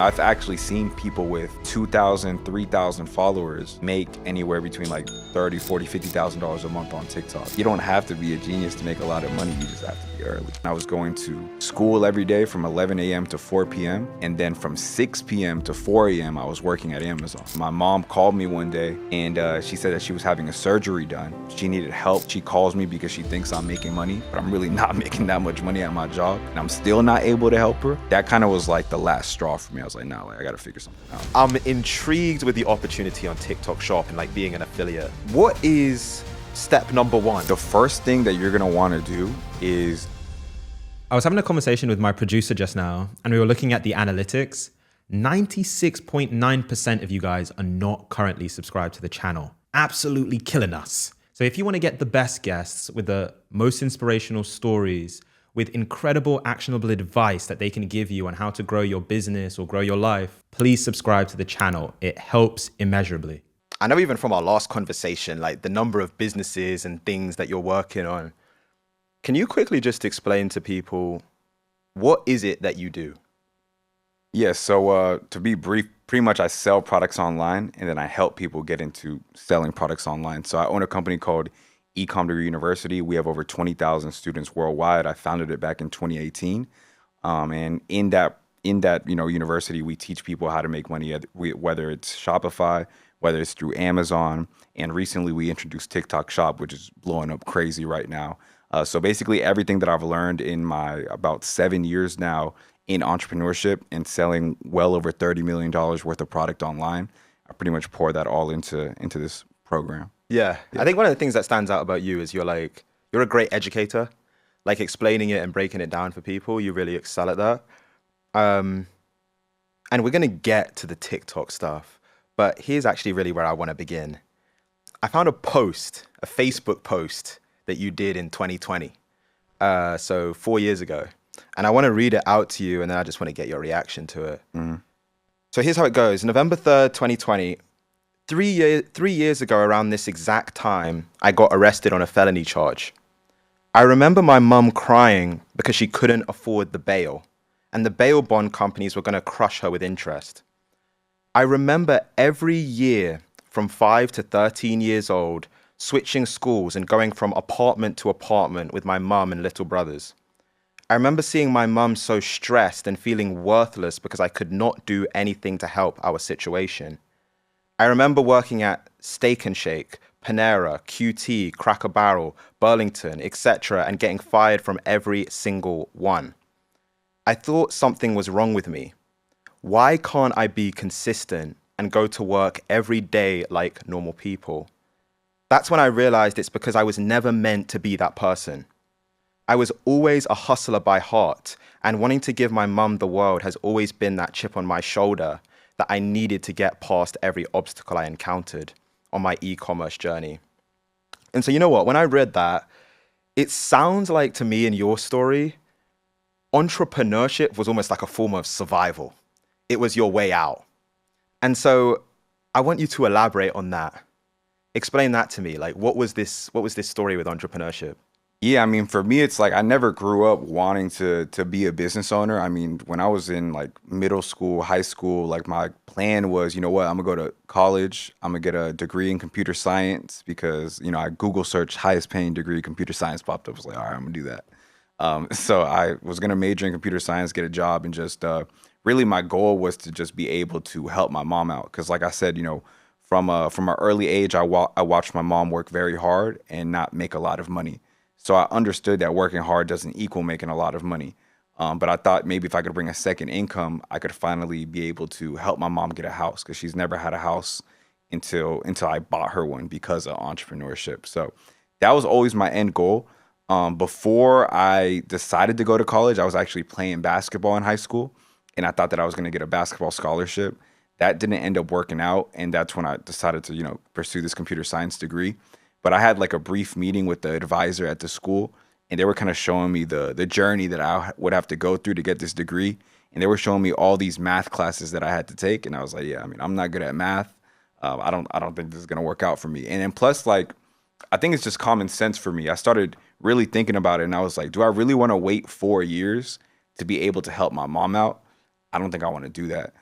I've actually seen people with 2,000, 3,000 followers make anywhere between like $30, $40, $50,000 a month on TikTok. You don't have to be a genius to make a lot of money, you just have to be early. I was going to school every day from 11 a.m. to 4 p.m. and then from 6 p.m. to 4 a.m. I was working at Amazon. My mom called me one day and she said that she was having a surgery done. She needed help. She calls me because she thinks I'm making money, but I'm really not making that much money at my job and I'm still not able to help her. That kind of was like the last straw for me. I was like, nah, I gotta figure something out. I'm intrigued with the opportunity on TikTok Shop and like being an affiliate. What is step number one? The first thing that you're gonna wanna do is... I was having a conversation with my producer just now and we were looking at the analytics. 96.9% of you guys are not currently subscribed to the channel. Absolutely killing us. So if you want to get the best guests with the most inspirational stories, with incredible actionable advice that they can give you on how to grow your business or grow your life, please subscribe to the channel. It helps immeasurably. I know even from our last conversation, like the number of businesses and things that you're working on. Can you quickly just explain to people, what is it that you do? Yeah, so to be brief, pretty much I sell products online and then I help people get into selling products online. So I own a company called Ecom Degree University. We have over 20,000 students worldwide. I founded it back in 2018. And in that university, we teach people how to make money, whether it's Shopify, whether it's through Amazon. And recently we introduced TikTok Shop, which is blowing up crazy right now. So basically everything that I've learned in my about 7 years now in entrepreneurship and selling well over $30 million worth of product online, I pretty much pour that all into this program. Yeah, I think one of the things that stands out about you is you're a great educator, like explaining it and breaking it down for people. You really excel at that. And we're going to get to the TikTok stuff, but here's actually really where I want to begin. I found a Facebook post that you did in 2020. So 4 years ago. And I want to read it out to you and then I just want to get your reaction to it. Mm-hmm. So here's how it goes. November 3rd, 2020. 3 years ago around this exact time, I got arrested on a felony charge. I remember my mum crying because she couldn't afford the bail and the bail bond companies were going to crush her with interest. I remember every year from 5 to 13 years old, switching schools and going from apartment to apartment with my mum and little brothers. I remember seeing my mum so stressed and feeling worthless because I could not do anything to help our situation. I remember working at Steak and Shake, Panera, QT, Cracker Barrel, Burlington, etc. and getting fired from every single one. I thought something was wrong with me. Why can't I be consistent and go to work every day like normal people? That's when I realized it's because I was never meant to be that person. I was always a hustler by heart, and wanting to give my mum the world has always been that chip on my shoulder that I needed to get past every obstacle I encountered on my e-commerce journey. And so you know what, when I read that, it sounds like to me in your story, entrepreneurship was almost like a form of survival. It was your way out. And so I want you to elaborate on that. Explain that to me. Like, what was this story with entrepreneurship? Yeah, I mean, for me, it's like I never grew up wanting to be a business owner. I mean, when I was in like middle school, high school, like my plan was, you know what, I'm gonna go to college. I'm gonna get a degree in computer science because, you know, I Google searched highest paying degree computer science popped up. I was like, all right, I'm gonna do that. So I was gonna major in computer science, get a job, and just really my goal was to just be able to help my mom out. Because like I said, you know, from an early age, I watched my mom work very hard and not make a lot of money. So I understood that working hard doesn't equal making a lot of money. But I thought maybe if I could bring a second income, I could finally be able to help my mom get a house because she's never had a house until I bought her one because of entrepreneurship. So that was always my end goal. Before I decided to go to college, I was actually playing basketball in high school. And I thought that I was going to get a basketball scholarship. That didn't end up working out. And that's when I decided to, you know, pursue this computer science degree. But I had like a brief meeting with the advisor at the school, and they were kind of showing me the journey that I would have to go through to get this degree. And they were showing me all these math classes that I had to take. And I was like, yeah, I mean, I'm not good at math. I don't think this is going to work out for me. And then plus, like, I think it's just common sense for me. I started really thinking about it, and I was like, do I really want to wait 4 years to be able to help my mom out? I don't think I want to do that.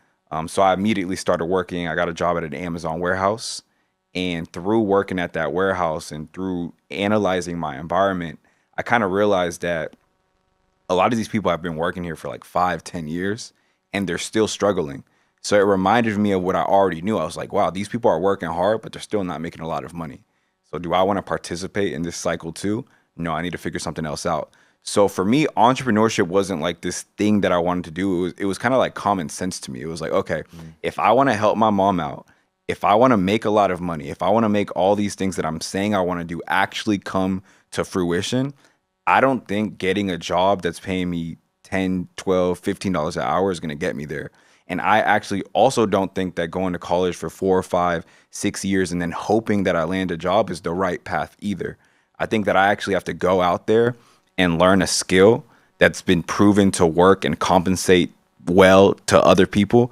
So I immediately started working. I got a job at an Amazon warehouse. And through working at that warehouse and through analyzing my environment, I kind of realized that a lot of these people have been working here for like 5, 10 years and they're still struggling. So it reminded me of what I already knew. I was like, wow, these people are working hard, but they're still not making a lot of money. So do I want to participate in this cycle too? No, I need to figure something else out. So for me, entrepreneurship wasn't like this thing that I wanted to do. It was kind of like common sense to me. It was like, okay, if I want to help my mom out, if I want to make a lot of money, if I want to make all these things that I'm saying I want to do actually come to fruition, I don't think getting a job that's paying me 10, 12, $15 an hour is going to get me there. And I actually also don't think that going to college for 4 or 5, 6 years and then hoping that I land a job is the right path either. I think that I actually have to go out there and learn a skill that's been proven to work and compensate well to other people.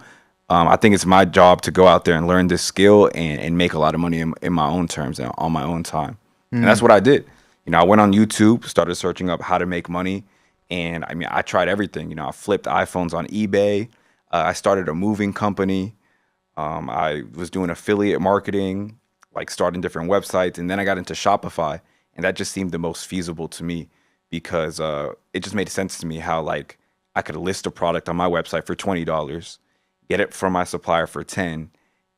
I think it's my job to go out there and learn this skill and make a lot of money in my own terms and on my own time. And that's what I did. I went on YouTube, started searching up how to make money. And I mean, I tried everything. I flipped iPhones on eBay. I started a moving company. I was doing affiliate marketing, like starting different websites. And then I got into Shopify. And that just seemed the most feasible to me because it just made sense to me how like I could list a product on my website for $20, get it from my supplier for 10,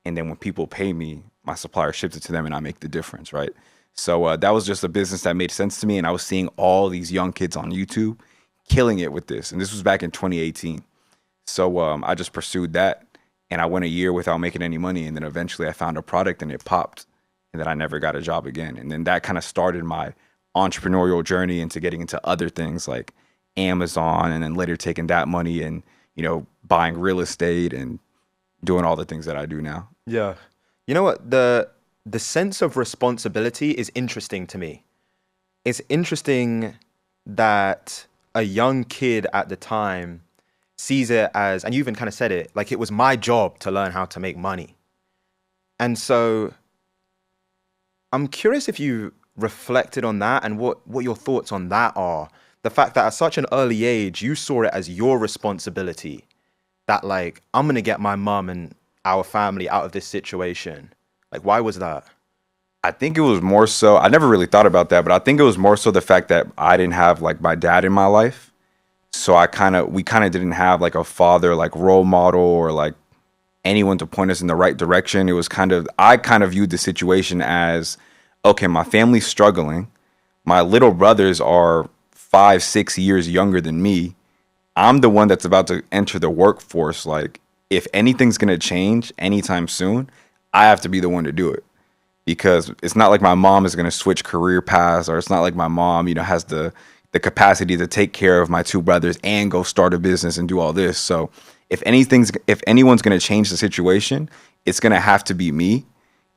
and then when people pay me, my supplier ships it to them and I make the difference, right? So that was just a business that made sense to me, and I was seeing all these young kids on YouTube killing it with this, and this was back in 2018. So I just pursued that, and I went a year without making any money, and then eventually I found a product and it popped, and then I never got a job again, and then that kind of started my entrepreneurial journey into getting into other things like Amazon, and then later taking that money and buying real estate and doing all the things that I do now. Yeah. You know what? The sense of responsibility is interesting to me. It's interesting that a young kid at the time sees it as, and you even kind of said it, like it was my job to learn how to make money. And so I'm curious if you reflected on that and what your thoughts on that are. The fact that at such an early age, you saw it as your responsibility that like, I'm going to get my mum and our family out of this situation. Like, why was that? I think it was more so, I never really thought about that, but I think it was more so the fact that I didn't have like my dad in my life. So we kind of didn't have like a father, like role model or like anyone to point us in the right direction. It was I kind of viewed the situation as, okay, my family's struggling. My little brothers are 5, 6 years younger than me. I'm the one that's about to enter the workforce. Like, if anything's going to change anytime soon, I have to be the one to do it. Because it's not like my mom is going to switch career paths, or it's not like my mom, has the capacity to take care of my two brothers and go start a business and do all this. So if anyone's going to change the situation, it's going to have to be me.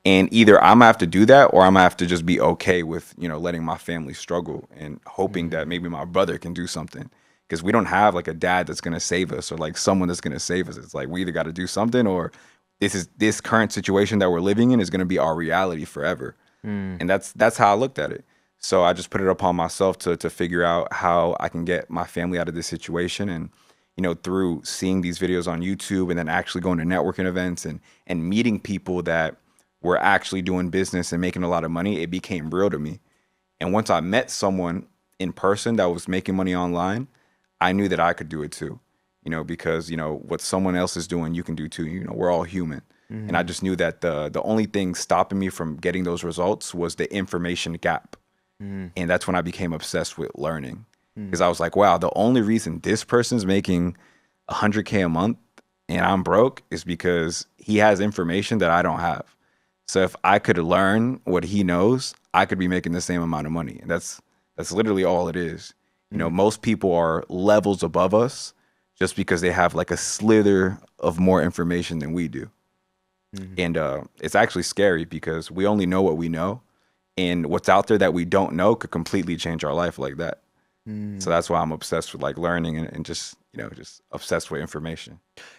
And either I'm gonna have to do that, or I'm gonna have to just be okay with, letting my family struggle and hoping that maybe my brother can do something. Because we don't have like a dad that's gonna save us or like someone that's gonna save us. It's like we either got to do something, or this current situation that we're living in is gonna be our reality forever. And that's how I looked at it. So I just put it upon myself to figure out how I can get my family out of this situation. And through seeing these videos on YouTube and then actually going to networking events and meeting people that were actually doing business and making a lot of money, it became real to me. And once I met someone in person that was making money online, I knew that I could do it too. Because what someone else is doing, you can do too. We're all human. And I just knew that the only thing stopping me from getting those results was the information gap. And that's when I became obsessed with learning. Because I was like, wow, the only reason this person's making $100K a month and I'm broke is because he has information that I don't have. So if I could learn what he knows, I could be making the same amount of money. And that's literally all it is. Most people are levels above us just because they have like a slither of more information than we do. And it's actually scary because we only know what we know. And what's out there that we don't know could completely change our life like that. So that's why I'm obsessed with like learning and just, just obsessed with information.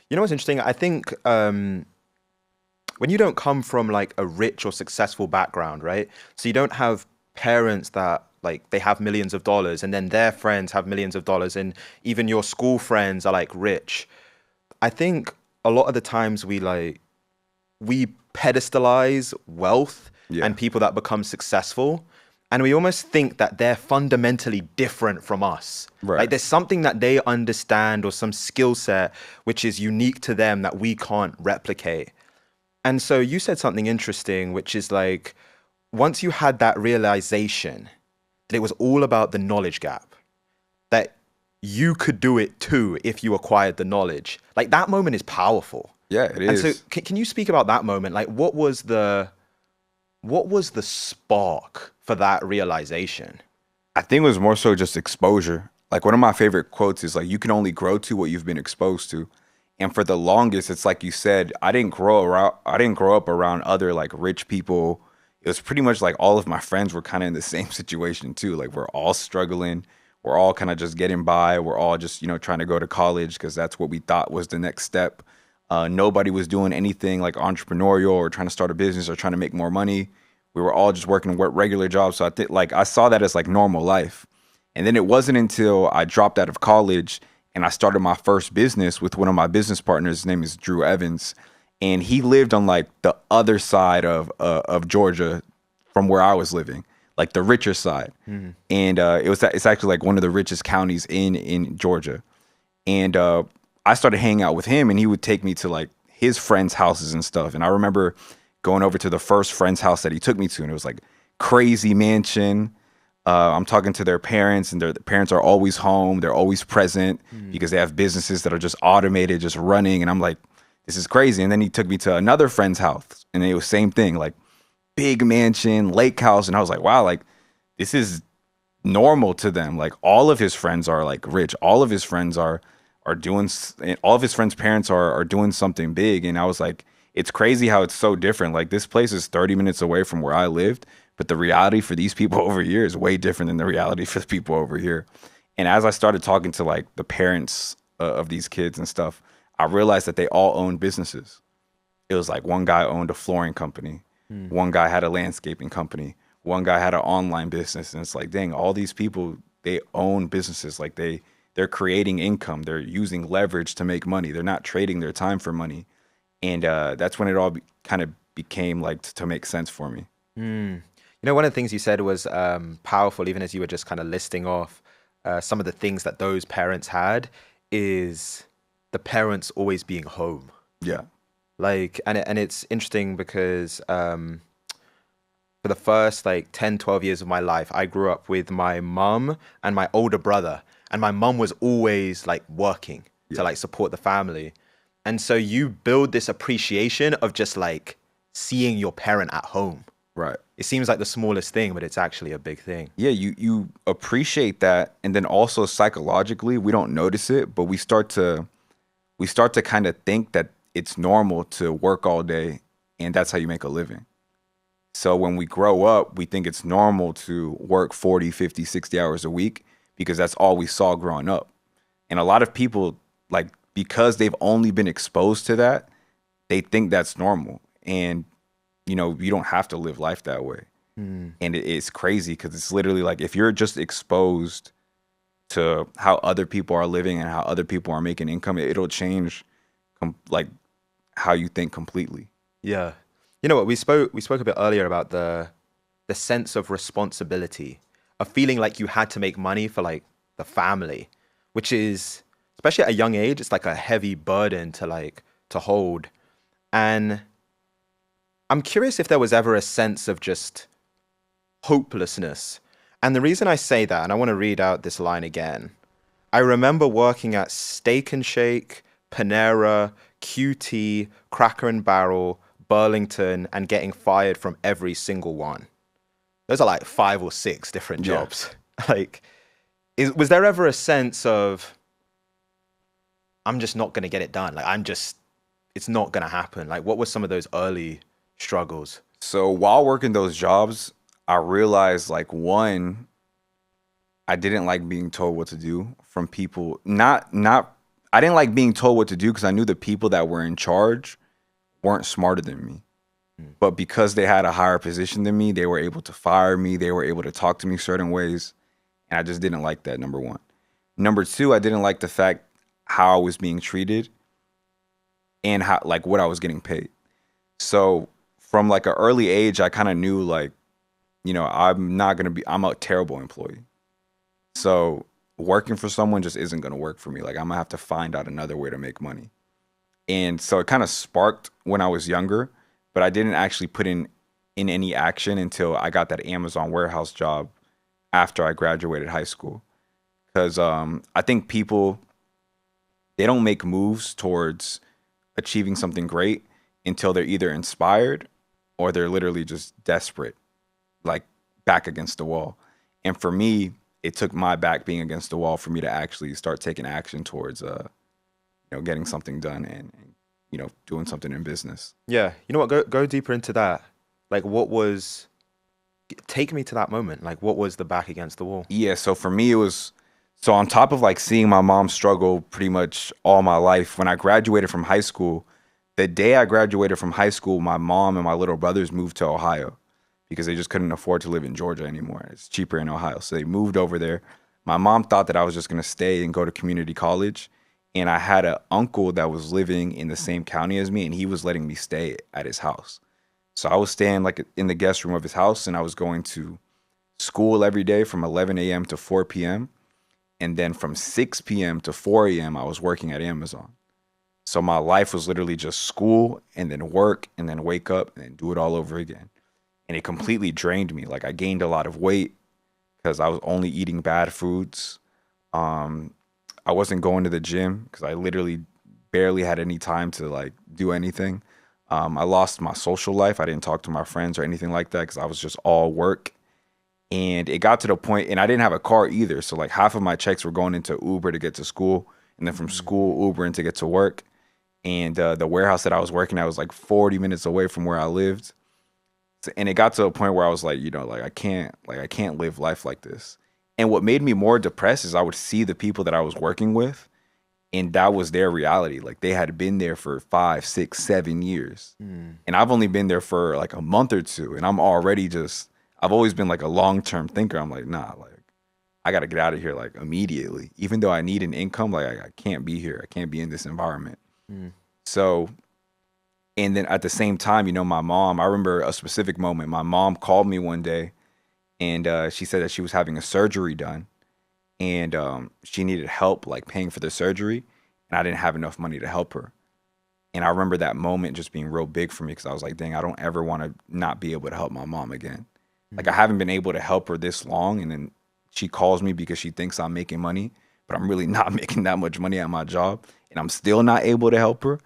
What's interesting? I think when you don't come from like a rich or successful background, right? So you don't have parents that like they have millions of dollars and then their friends have millions of dollars and even your school friends are like rich. I think a lot of the times we pedestalize wealth Yeah. and people that become successful, and we almost think that they're fundamentally different from us. Right. Like there's something that they understand or some skill set which is unique to them that we can't replicate. And so you said something interesting, which is like, once you had that realization that it was all about the knowledge gap, that you could do it too if you acquired the knowledge. Like that moment is powerful. Yeah, it And is. so can you speak about that moment? Like what was the spark for that realization? I think it was more so just exposure. Like one of my favorite quotes is like, you can only grow to what you've been exposed to. And for the longest, it's like you said, I didn't grow up around other like rich people. It was pretty much like all of my friends were kind of in the same situation too. Like we're all struggling. We're all kind of just getting by. We're all just, trying to go to college because that's what we thought was the next step. Nobody was doing anything like entrepreneurial or trying to start a business or trying to make more money. We were all just working regular jobs. So I think like I saw that as like normal life. And then it wasn't until I dropped out of college and I started my first business with one of my business partners. His name is Drew Evans, and he lived on like the other side of Georgia from where I was living, like the richer side. And it's actually like one of the richest counties in Georgia. And I started hanging out with him, and he would take me to like his friends' houses and stuff. And I remember going over to the first friend's house that he took me to, and it was like crazy mansion. I'm talking to their parents, and their parents are always home. They're always present because they have businesses that are just automated, just running. And I'm like, this is crazy. And then he took me to another friend's house, and it was same thing, like big mansion, lake house. And I was like, wow, like this is normal to them. Like all of his friends are like rich. All of his friends are doing, all of his friends' parents are doing something big. And I was like, it's crazy how it's so different. Like this place is 30 minutes away from where I lived, but the reality for these people over here is way different than the reality for the people over here. And as I started talking to like the parents of these kids and stuff, I realized that they all owned businesses. It was like one guy owned a flooring company. One guy had a landscaping company. One guy had an online business. And it's like, dang, all these people, they own businesses. Like they're creating income. They're using leverage to make money. They're not trading their time for money. And that's when it all kind of became like to make sense for me. One of the things you said was powerful, even as you were just kind of listing off some of the things that those parents had, is the parents always being home. Yeah. Like, and it's interesting because for the first like 10, 12 years of my life, I grew up with my mum and my older brother. And my mum was always like working to like support the family. And so you build this appreciation of just like seeing your parent at home. Right. It seems like the smallest thing, but it's actually a big thing. Yeah, you appreciate that, and then also psychologically, we don't notice it, but we start to kind of think that it's normal to work all day, and that's how you make a living. So when we grow up, we think it's normal to work 40, 50, 60 hours a week because that's all we saw growing up. And a lot of people, like, because they've only been exposed to that, they think that's normal. And you don't have to live life that way. And it's crazy because it's literally like if you're just exposed to how other people are living and how other people are making income, it'll change like how you think completely. Yeah. You know what, we spoke a bit earlier about the sense of responsibility, of feeling like you had to make money for like the family, which is, especially at a young age, it's like a heavy burden to hold. And I'm curious if there was ever a sense of just hopelessness. And the reason I say that, and I want to read out this line again, I remember working at Steak and Shake, Panera, QT, Cracker and Barrel, Burlington, and getting fired from every single one. Those are like 5 or 6 different jobs. Like, was there ever a sense of, I'm just not going to get it done? Like, it's not going to happen. Like, what were some of those early struggles? So while working those jobs, I realized like one, I didn't like being told what to do from people. I didn't like being told what to do because I knew the people that were in charge weren't smarter than me. But because they had a higher position than me, they were able to fire me. They were able to talk to me certain ways. And I just didn't like that, number one. Number two, I didn't like the fact how I was being treated. and how like what I was getting paid. So from like an early age, I kind of knew like, I'm a terrible employee. So working for someone just isn't going to work for me. Like I'm gonna have to find out another way to make money. And so it kind of sparked when I was younger, but I didn't actually put in any action until I got that Amazon warehouse job after I graduated high school. Because I think people, they don't make moves towards achieving something great until they're either inspired or they're literally just desperate, like back against the wall. And for me, it took my back being against the wall for me to actually start taking action towards getting something done and doing something in business. Yeah. You know what? Go deeper into that. Like, take me to that moment. Like, what was the back against the wall? Yeah, so for me it was, so on top of like seeing my mom struggle pretty much all my life, when I graduated from high school, the day I graduated from high school, my mom and my little brothers moved to Ohio because they just couldn't afford to live in Georgia anymore. It's cheaper in Ohio. So they moved over there. My mom thought that I was just going to stay and go to community college. And I had an uncle that was living in the same county as me, and he was letting me stay at his house. So I was staying like in the guest room of his house, and I was going to school every day from 11 a.m. to 4 p.m. And then from 6 p.m. to 4 a.m., I was working at Amazon. So my life was literally just school and then work and then wake up and then do it all over again. And it completely drained me. Like I gained a lot of weight because I was only eating bad foods. I wasn't going to the gym because I literally barely had any time to like do anything. I lost my social life. I didn't talk to my friends or anything like that because I was just all work. And it got to the point, and I didn't have a car either. So like half of my checks were going into Uber to get to school, and then from school, Ubering to get to work. And the warehouse that I was working at was like 40 minutes away from where I lived. And it got to a point where I was like, I can't live life like this. And what made me more depressed is I would see the people that I was working with, and that was their reality. Like they had been there for 5, 6, 7 years. And I've only been there for like a month or two, and I've always been like a long-term thinker. I'm like, nah, like I got to get out of here like immediately. Even though I need an income, like I can't be here. I can't be in this environment. So, and then at the same time, my mom, I remember a specific moment. My mom called me one day, and she said that she was having a surgery done, and she needed help like paying for the surgery, and I didn't have enough money to help her. And I remember that moment just being real big for me because I was like, dang, I don't ever want to not be able to help my mom again. Like I haven't been able to help her this long, and then she calls me because she thinks I'm making money, but I'm really not making that much money at my job, and I'm still not able to help her.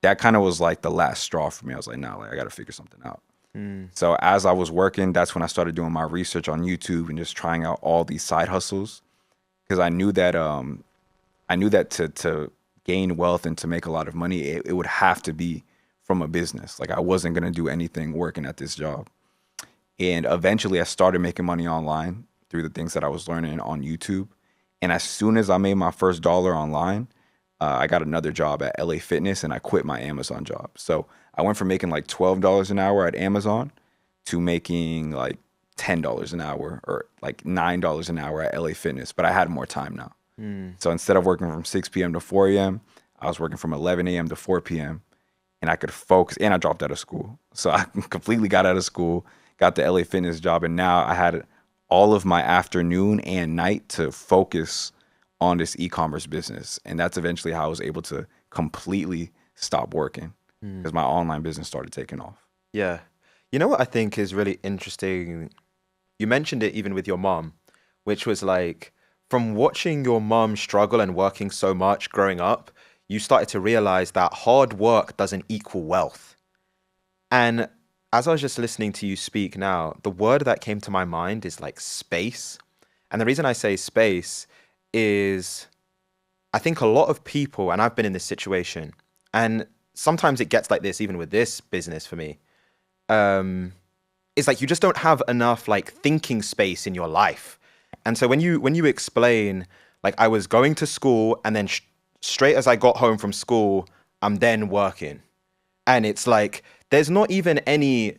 That kind of was like the last straw for me. I was like, nah, like I got to figure something out. So as I was working, that's when I started doing my research on YouTube and just trying out all these side hustles because I knew that to gain wealth and to make a lot of money, it would have to be from a business. Like I wasn't gonna do anything working at this job. And eventually I started making money online through the things that I was learning on YouTube. And as soon as I made my first dollar online, I got another job at LA Fitness and I quit my Amazon job. So I went from making like $12 an hour at Amazon to making like $10 an hour or like $9 an hour at LA Fitness. But I had more time now. So instead of working from 6 p.m. to 4 a.m., I was working from 11 a.m. to 4 p.m. and I could focus, and I dropped out of school. So I completely got out of school, got the LA Fitness job, and now I had all of my afternoon and night to focus on this e-commerce business. And that's eventually how I was able to completely stop working because my online business started taking off. Yeah. You know what I think is really interesting? You mentioned it even with your mom, which was like, from watching your mom struggle and working so much growing up, you started to realize that hard work doesn't equal wealth. And as I was just listening to you speak now, the word that came to my mind is like space. And the reason I say space is I think a lot of people, and I've been in this situation, and sometimes it gets like this even with this business for me, it's like you just don't have enough like thinking space in your life. And so when you explain, like I was going to school and then straight as I got home from school, I'm then working. And it's like, there's not even any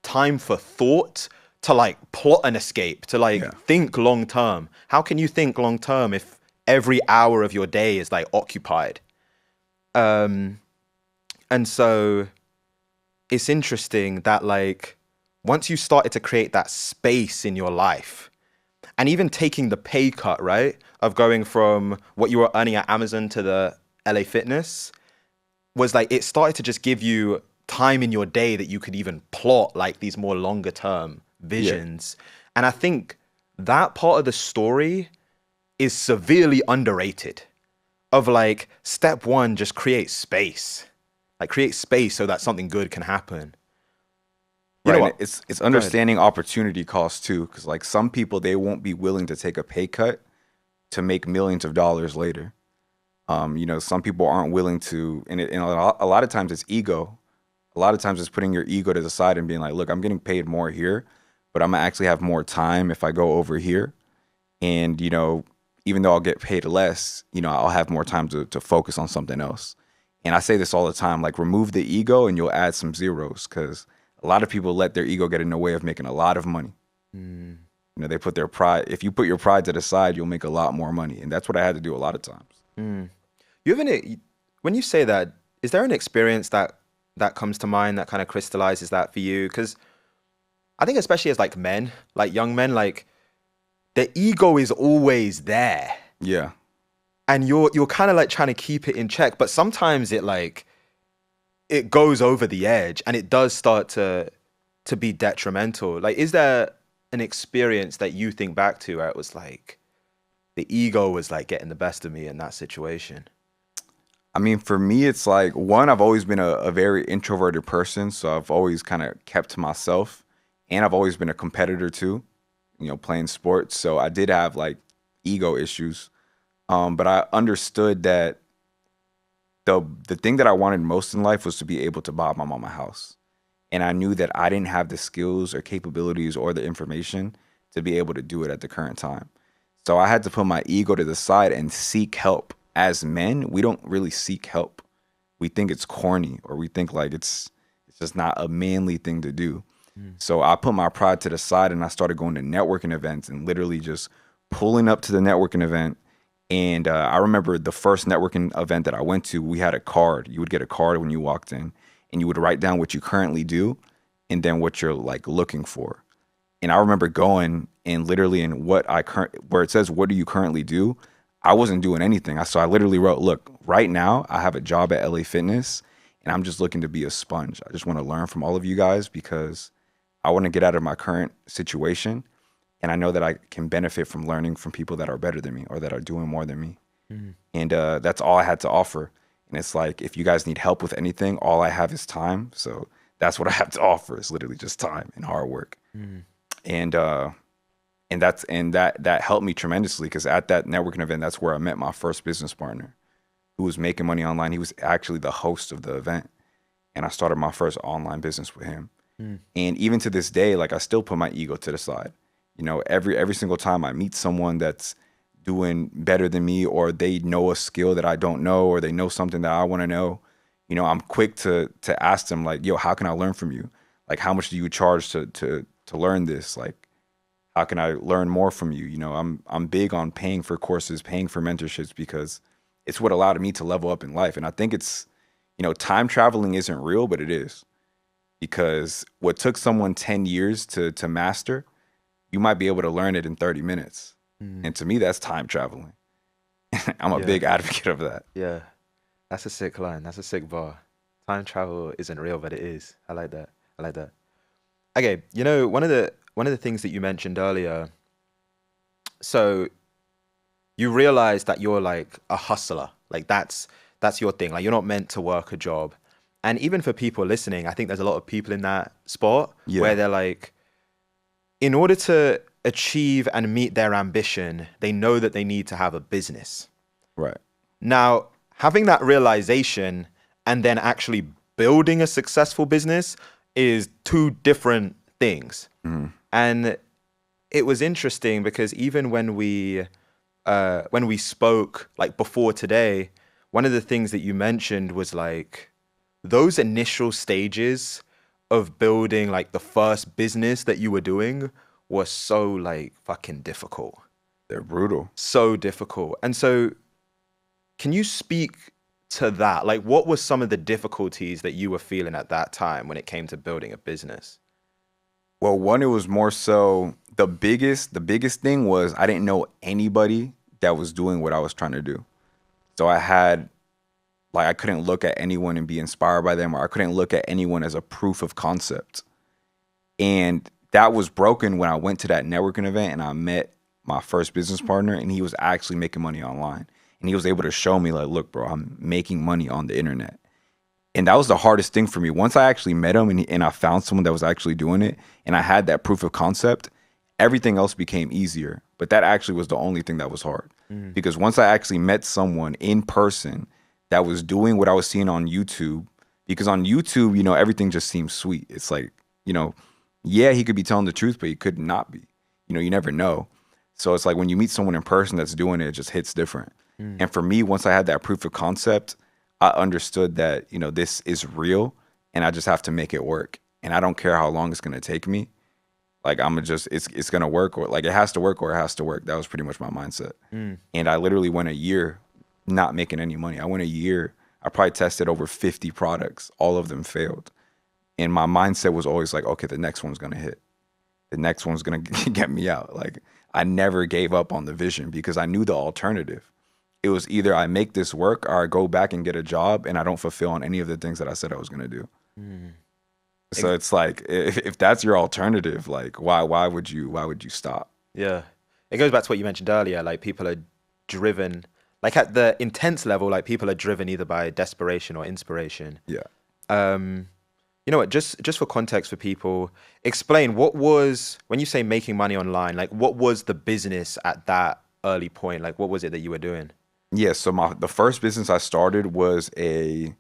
time for thought to like plot an escape, to like think long term. How can you think long term if every hour of your day is like occupied? And And so it's interesting that like once you started to create that space in your life and even taking the pay cut, right, of going from what you were earning at Amazon to the LA Fitness was like it started to just give you time in your day that you could even plot like these more longer term Yeah. visions. And I think that part of the story is severely underrated of like step one, just create space. Like create space so that something good can happen. You know Right. And what? it's Go ahead. understanding opportunity costs too. Because like some people, they won't be willing to take a pay cut to make millions of dollars later. Some people aren't willing to, and a lot of times it's ego. A lot of times it's putting your ego to the side and being like, look, I'm getting paid more here, but I'm gonna actually have more time if I go over here. And, even though I'll get paid less, I'll have more time to focus on something else. And I say this all the time, like remove the ego and you'll add some zeros because a lot of people let their ego get in the way of making a lot of money. Mm, They put their pride, if you put your pride to the side, you'll make a lot more money. And that's what I had to do a lot of times. mm. You have any, when you say that, is there an experience that comes to mind that kind of crystallizes that for you? Because I think especially as like men, like young men, like the ego is always there. Yeah. And you're kind of like trying to keep it in check, but sometimes it goes over the edge and it does start to be detrimental. Like, is there an experience that you think back to where it was like the ego was like getting the best of me in that situation? I mean, for me, it's like one, I've always been a very introverted person. So I've always kind of kept to myself. And I've always been a competitor too, playing sports. So I did have like ego issues. But I understood that the thing that I wanted most in life was to be able to buy my mom a house. And I knew that I didn't have the skills or capabilities or the information to be able to do it at the current time. So I had to put my ego to the side and seek help. As men, we don't really seek help. We think it's corny or we think like it's just not a manly thing to do. So I put my pride to the side and I started going to networking events and literally just pulling up to the networking event. And I remember the first networking event that I went to, we had a card. You would get a card when you walked in and you would write down what you currently do and then what you're like looking for. And I remember going and literally in where it says, what do you currently do? I wasn't doing anything. So I literally wrote, look, right now I have a job at LA Fitness and I'm just looking to be a sponge. I just want to learn from all of you guys because I want to get out of my current situation. And I know that I can benefit from learning from people that are better than me or that are doing more than me. And that's all I had to offer. And it's like, if you guys need help with anything, all I have is time. So that's what I have to offer is literally just time and hard work. And that helped me tremendously because at that networking event, that's where I met my first business partner who was making money online. He was actually the host of the event. And I started my first online business with him. And even to this day, like I still put my ego to the side. Every single time I meet someone that's doing better than me or they know a skill that I don't know or they know something that I want to know, I'm quick to ask them like, yo, how can I learn from you? Like, how much do you charge to learn this? Like, how can I learn more from you? I'm big on paying for courses, paying for mentorships because it's what allowed me to level up in life. And I think it's, time traveling isn't real, but it is. Because what took someone 10 years to master, you might be able to learn it in 30 minutes. And to me, that's time traveling. I'm a Yeah. big advocate of that. Yeah. That's a sick line. That's a sick bar. Time travel isn't real, but it is. I like that. I like that. Okay, one of the things that you mentioned earlier, so you realize that you're like a hustler. Like that's your thing. Like you're not meant to work a job. And even for people listening, I think there's a lot of people in that spot where Yeah. they're like, in order to achieve and meet their ambition, they know that they need to have a business. Right. Now, having that realization and then actually building a successful business is two different things. And it was interesting because even when we spoke like before today, one of the things that you mentioned was like those initial stages of building like the first business that you were doing was so like fucking difficult. They're brutal. So difficult. And so can you speak to that? Like, what were some of the difficulties that you were feeling at that time when it came to building a business? Well, one, it was more so the biggest thing was I didn't know anybody that was doing what I was trying to do. So I couldn't look at anyone and be inspired by them, or I couldn't look at anyone as a proof of concept. And that was broken when I went to that networking event and I met my first business partner, and he was actually making money online. And he was able to show me, like, look, bro, I'm making money on the internet. And that was the hardest thing for me. Once I actually met him and I found someone that was actually doing it and I had that proof of concept, everything else became easier. But that actually was the only thing that was hard. Because once I actually met someone in person that was doing what I was seeing on YouTube, because on YouTube, everything just seems sweet. It's like, yeah, he could be telling the truth, but he could not be. You never know. So it's like when you meet someone in person that's doing it, it just hits different. And for me, once I had that proof of concept, I understood that, this is real and I just have to make it work. And I don't care how long it's going to take me. Like, it's going to work, or like it has to work, or it has to work. That was pretty much my mindset. And I literally went a year not making any money. I went a year, I probably tested over 50 products. All of them failed. And my mindset was always like, okay, the next one's going to hit. The next one's going to get me out. Like, I never gave up on the vision because I knew the alternative. It was either I make this work or I go back and get a job and I don't fulfill on any of the things that I said I was going to do. So it's like, if that's your alternative, like, why would you stop? Yeah. It goes back to what you mentioned earlier. Like, people are driven, like at the intense level, like people are driven either by desperation or inspiration. Yeah. You know what, just for context for people, explain what was, when you say making money online, like what was the business at that early point? Like, what was it that you were doing? Yeah, so the first business I started was I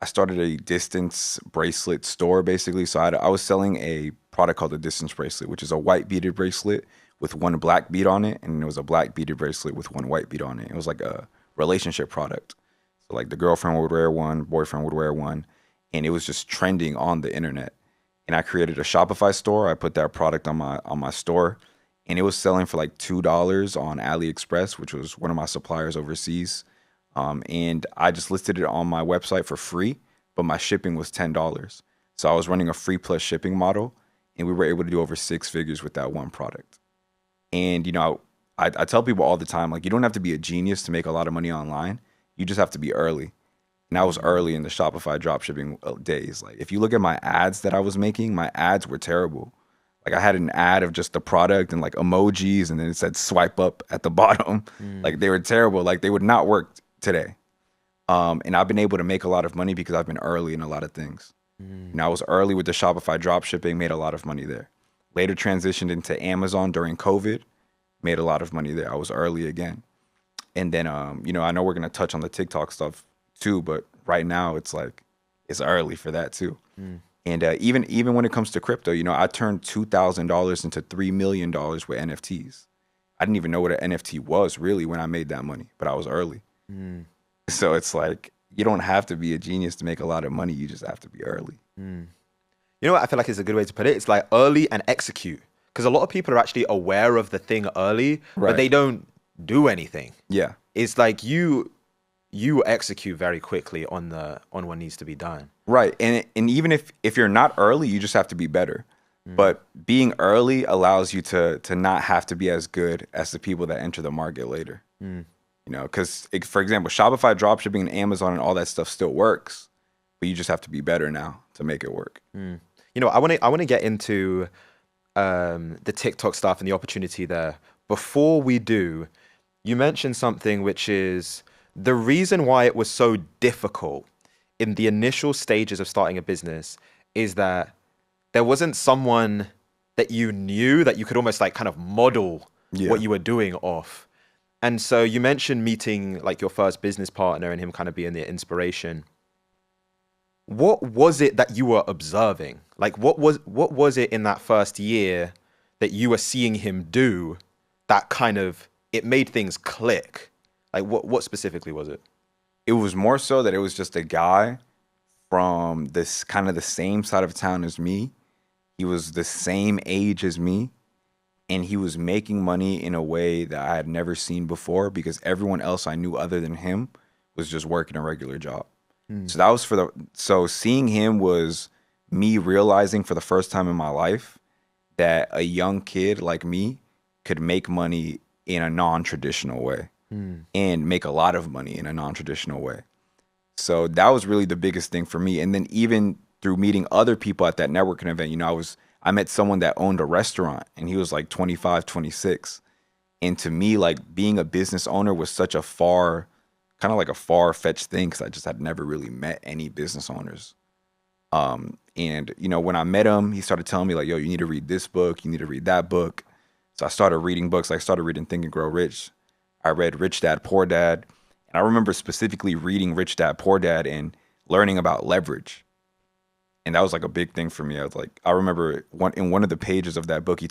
started a distance bracelet store, basically. So I was selling a product called the distance bracelet, which is a white beaded bracelet with one black bead on it, and it was a black beaded bracelet with one white bead on it. It was like a relationship product. So like the girlfriend would wear one, boyfriend would wear one, and it was just trending on the internet. And I created a Shopify store. I put that product on my store, and it was selling for like $2 on AliExpress, which was one of my suppliers overseas. And I just listed it on my website for free, but my shipping was $10. So I was running a free plus shipping model, and we were able to do over 6 figures with that one product. And, I tell people all the time, like, you don't have to be a genius to make a lot of money online. You just have to be early. And I was early in the Shopify dropshipping days. Like, if you look at my ads that I was making, my ads were terrible. Like, I had an ad of just the product and like emojis, and then it said swipe up at the bottom. Like, they were terrible. Like, they would not work today. And I've been able to make a lot of money because I've been early in a lot of things. I was early with the Shopify dropshipping, made a lot of money there. Later transitioned into Amazon during COVID, made a lot of money there. I was early again. And then, I know we're going to touch on the TikTok stuff too, but right now it's like, it's early for that too. And even when it comes to crypto, I turned $2,000 into $3 million with NFTs. I didn't even know what an NFT was really when I made that money, but I was early. So it's like, you don't have to be a genius to make a lot of money. You just have to be early. You know what I feel like is a good way to put it? It's like early and execute. Because a lot of people are actually aware of the thing early, but they don't do anything. Yeah. It's like you execute very quickly on what needs to be done. Right. And even if you're not early, you just have to be better. But being early allows you to not have to be as good as the people that enter the market later. Because, for example, Shopify dropshipping and Amazon and all that stuff still works, but you just have to be better now to make it work. I want to get into the TikTok stuff and the opportunity there. Before we do, you mentioned something which is the reason why it was so difficult in the initial stages of starting a business is that there wasn't someone that you knew that you could almost like kind of model what you were doing off. And so you mentioned meeting like your first business partner and him kind of being the inspiration. What was it that you were observing? Like what was it in that first year that you were seeing him do that kind of, it made things click? Like what specifically was it? It was more so that it was just a guy from this kind of the same side of town as me. He was the same age as me, and he was making money in a way that I had never seen before because everyone else I knew other than him was just working a regular job. So that was so seeing him was me realizing for the first time in my life that a young kid like me could make money in a non-traditional way and make a lot of money in a non-traditional way. So that was really the biggest thing for me. And then even through meeting other people at that networking event, I met someone that owned a restaurant and he was like 25, 26. And to me, like being a business owner was such a kind of like a far-fetched thing because I just had never really met any business owners. And when I met him, he started telling me like, yo, you need to read this book, you need to read that book. So I started reading books. I started reading Think and Grow Rich. I read Rich Dad, Poor Dad. And I remember specifically reading Rich Dad, Poor Dad and learning about leverage. And that was like a big thing for me. I remember in one of the pages of that book, he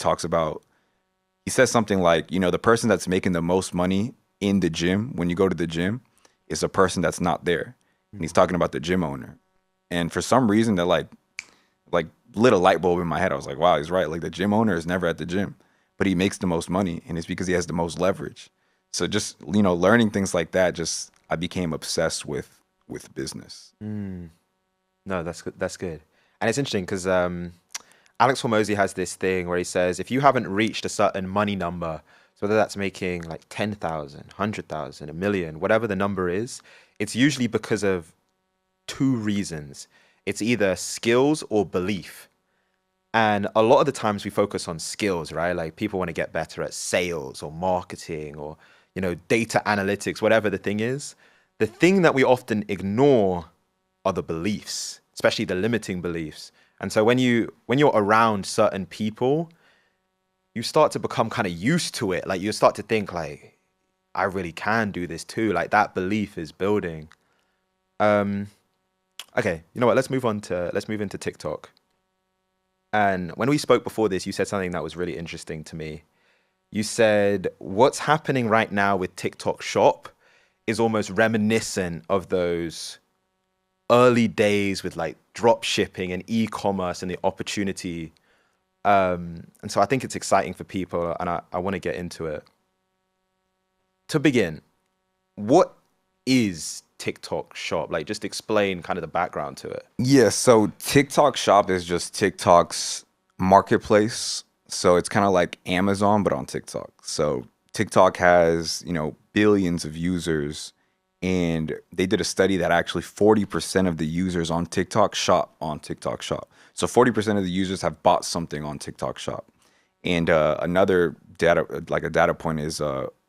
says something like, the person that's making the most money in the gym, when you go to the gym, is a person that's not there. And he's talking about the gym owner. And for some reason that like lit a light bulb in my head. I was like, wow, he's right. Like the gym owner is never at the gym, but he makes the most money and it's because he has the most leverage. So just, learning things like that, I became obsessed with business. No, that's good. That's good. And it's interesting because Alex Hormozy has this thing where he says, if you haven't reached a certain money number, so whether that's making like 10,000, 100,000, a million, whatever the number is, it's usually because of two reasons. It's either skills or belief. And a lot of the times we focus on skills, right? Like people want to get better at sales or marketing or, data analytics, whatever the thing is. The thing that we often ignore are the beliefs, especially the limiting beliefs. And so when you're around certain people, you start to become kind of used to it. Like you start to think like, I really can do this too. Like that belief is building. Okay, you know what? Let's move into TikTok. And when we spoke before this, you said something that was really interesting to me. You said what's happening right now with TikTok Shop is almost reminiscent of those early days with like drop shipping and e-commerce and the opportunity. And so I think it's exciting for people and I want to get into it. To begin, what is TikTok Shop? Like just explain kind of the background to it. Yeah, so TikTok Shop is just TikTok's marketplace. So it's kind of like Amazon, but on TikTok. So TikTok has, billions of users. And they did a study that actually 40% of the users on TikTok shop on TikTok Shop. So 40% of the users have bought something on TikTok Shop. And another data point is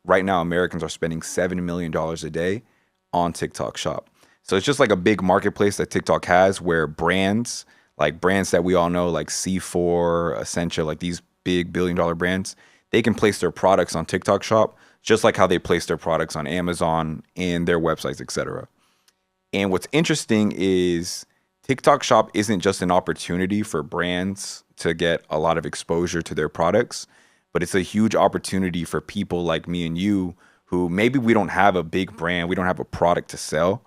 right now Americans are spending $7 million a day on TikTok Shop. So it's just like a big marketplace that TikTok has where brands that we all know, like C4, Essentia, like these big billion-dollar brands, they can place their products on TikTok Shop just like how they place their products on Amazon and their websites, etc. And what's interesting is TikTok Shop isn't just an opportunity for brands to get a lot of exposure to their products, but it's a huge opportunity for people like me and you who maybe we don't have a big brand, we don't have a product to sell,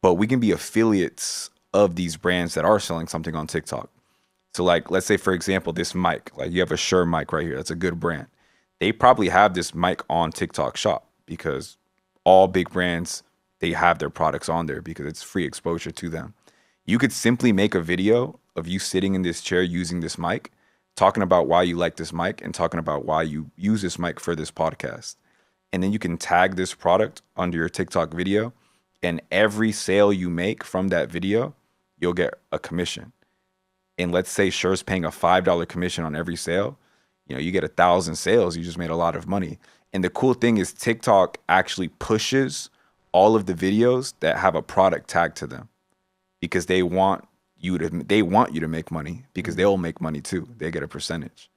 but we can be affiliates of these brands that are selling something on TikTok. So like, let's say, for example, this mic, like you have a Shure mic right here. That's a good brand. They probably have this mic on TikTok Shop because all big brands, they have their products on there because it's free exposure to them. You could simply make a video of you sitting in this chair using this mic, talking about why you like this mic and talking about why you use this mic for this podcast. And then you can tag this product under your TikTok video. And every sale you make from that video, you'll get a commission. And let's say Shure's paying a $5 commission on every sale. You get 1,000 sales, you just made a lot of money. And the cool thing is TikTok actually pushes all of the videos that have a product tag to them because they want you to make money because they'll make money too. They get a percentage.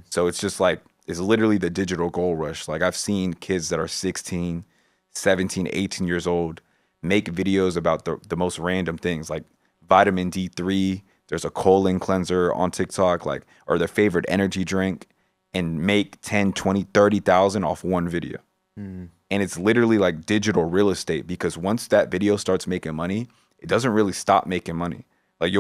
So it's just like, it's literally the digital gold rush. Like I've seen kids that are 16, 17, 18 years old make videos about the most random things like vitamin D3. There's a colon cleanser on TikTok, or their favorite energy drink, and make 10, 20, 30,000 off one video. And it's literally like digital real estate because once that video starts making money, it doesn't really stop making money. Like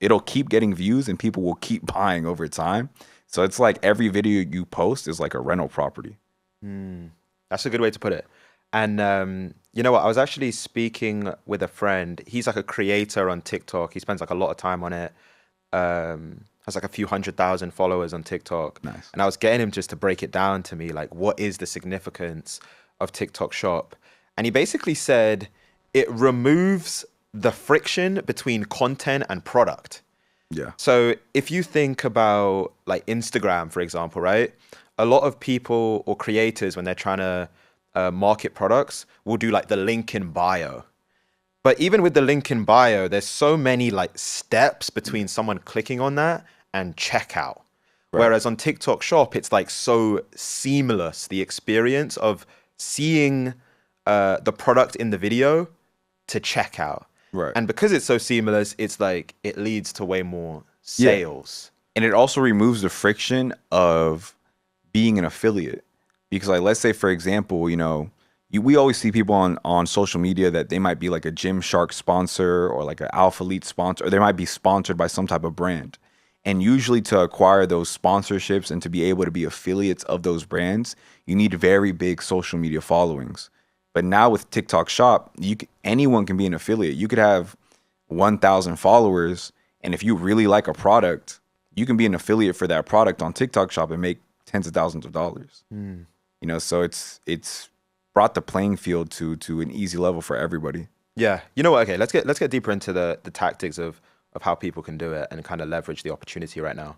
it'll keep getting views and people will keep buying over time. So it's like every video you post is like a rental property. That's a good way to put it. And you know what? I was actually speaking with a friend. He's like a creator on TikTok. He spends like a lot of time on it. Has like a few 100,000 followers on TikTok. Nice. And I was getting him just to break it down to me, like, what is the significance of TikTok Shop? And he basically said it removes the friction between content and product. Yeah. So if you think about like Instagram, for example, right? A lot of people or creators, when they're trying to market products, will do like the link in bio. But even with the link in bio, there's so many like steps between someone clicking on that and checkout. Right. Whereas on TikTok Shop, it's like so seamless, the experience of seeing the product in the video to checkout. Right. And because it's so seamless, it's like it leads to way more Yeah. sales. And it also removes the friction of being an affiliate. Because like, let's say, for example, you know, we always see people on social media that they might be like a Gymshark sponsor or like an Alpha Elite sponsor, or they might be sponsored by some type of brand. And usually to acquire those sponsorships and to be able to be affiliates of those brands, you need very big social media followings. But now with TikTok Shop, anyone can be an affiliate. You could have 1,000 followers, and if you really like a product, you can be an affiliate for that product on TikTok Shop and make tens of thousands of dollars. You know, so it's brought the playing field to an easy level for everybody. Yeah. You know what? Okay, let's get deeper into the tactics of how people can do it and kind of leverage the opportunity right now.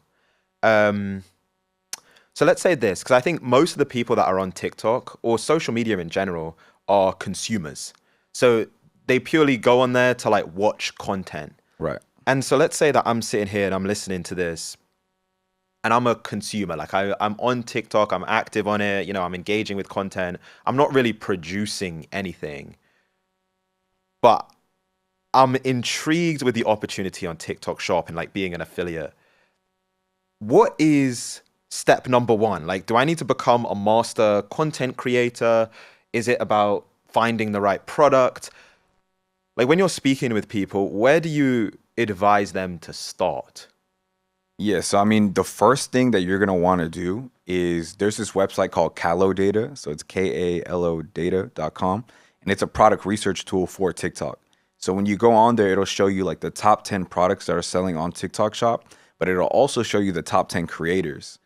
So let's say this, because I think most of the people that are on TikTok or social media in general are consumers. So they purely go on there to like watch content. Right. And so let's say that I'm sitting here and I'm listening to this and I'm a consumer. Like I'm on TikTok, I'm active on it, you know, I'm engaging with content. I'm not really producing anything, but I'm intrigued with the opportunity on TikTok Shop and like being an affiliate. What is step number one? Like, do I need to become a master content creator? Is it about finding the right product? Like when you're speaking with people, where do you advise them to start? Yeah, so I mean, the first thing that you're gonna want to do is there's this website called Kalo Data, so it's KALO data.com, and it's a product research tool for TikTok. So when you go on there, it'll show you like the top 10 products that are selling on TikTok Shop, but it'll also show you the top 10 creators.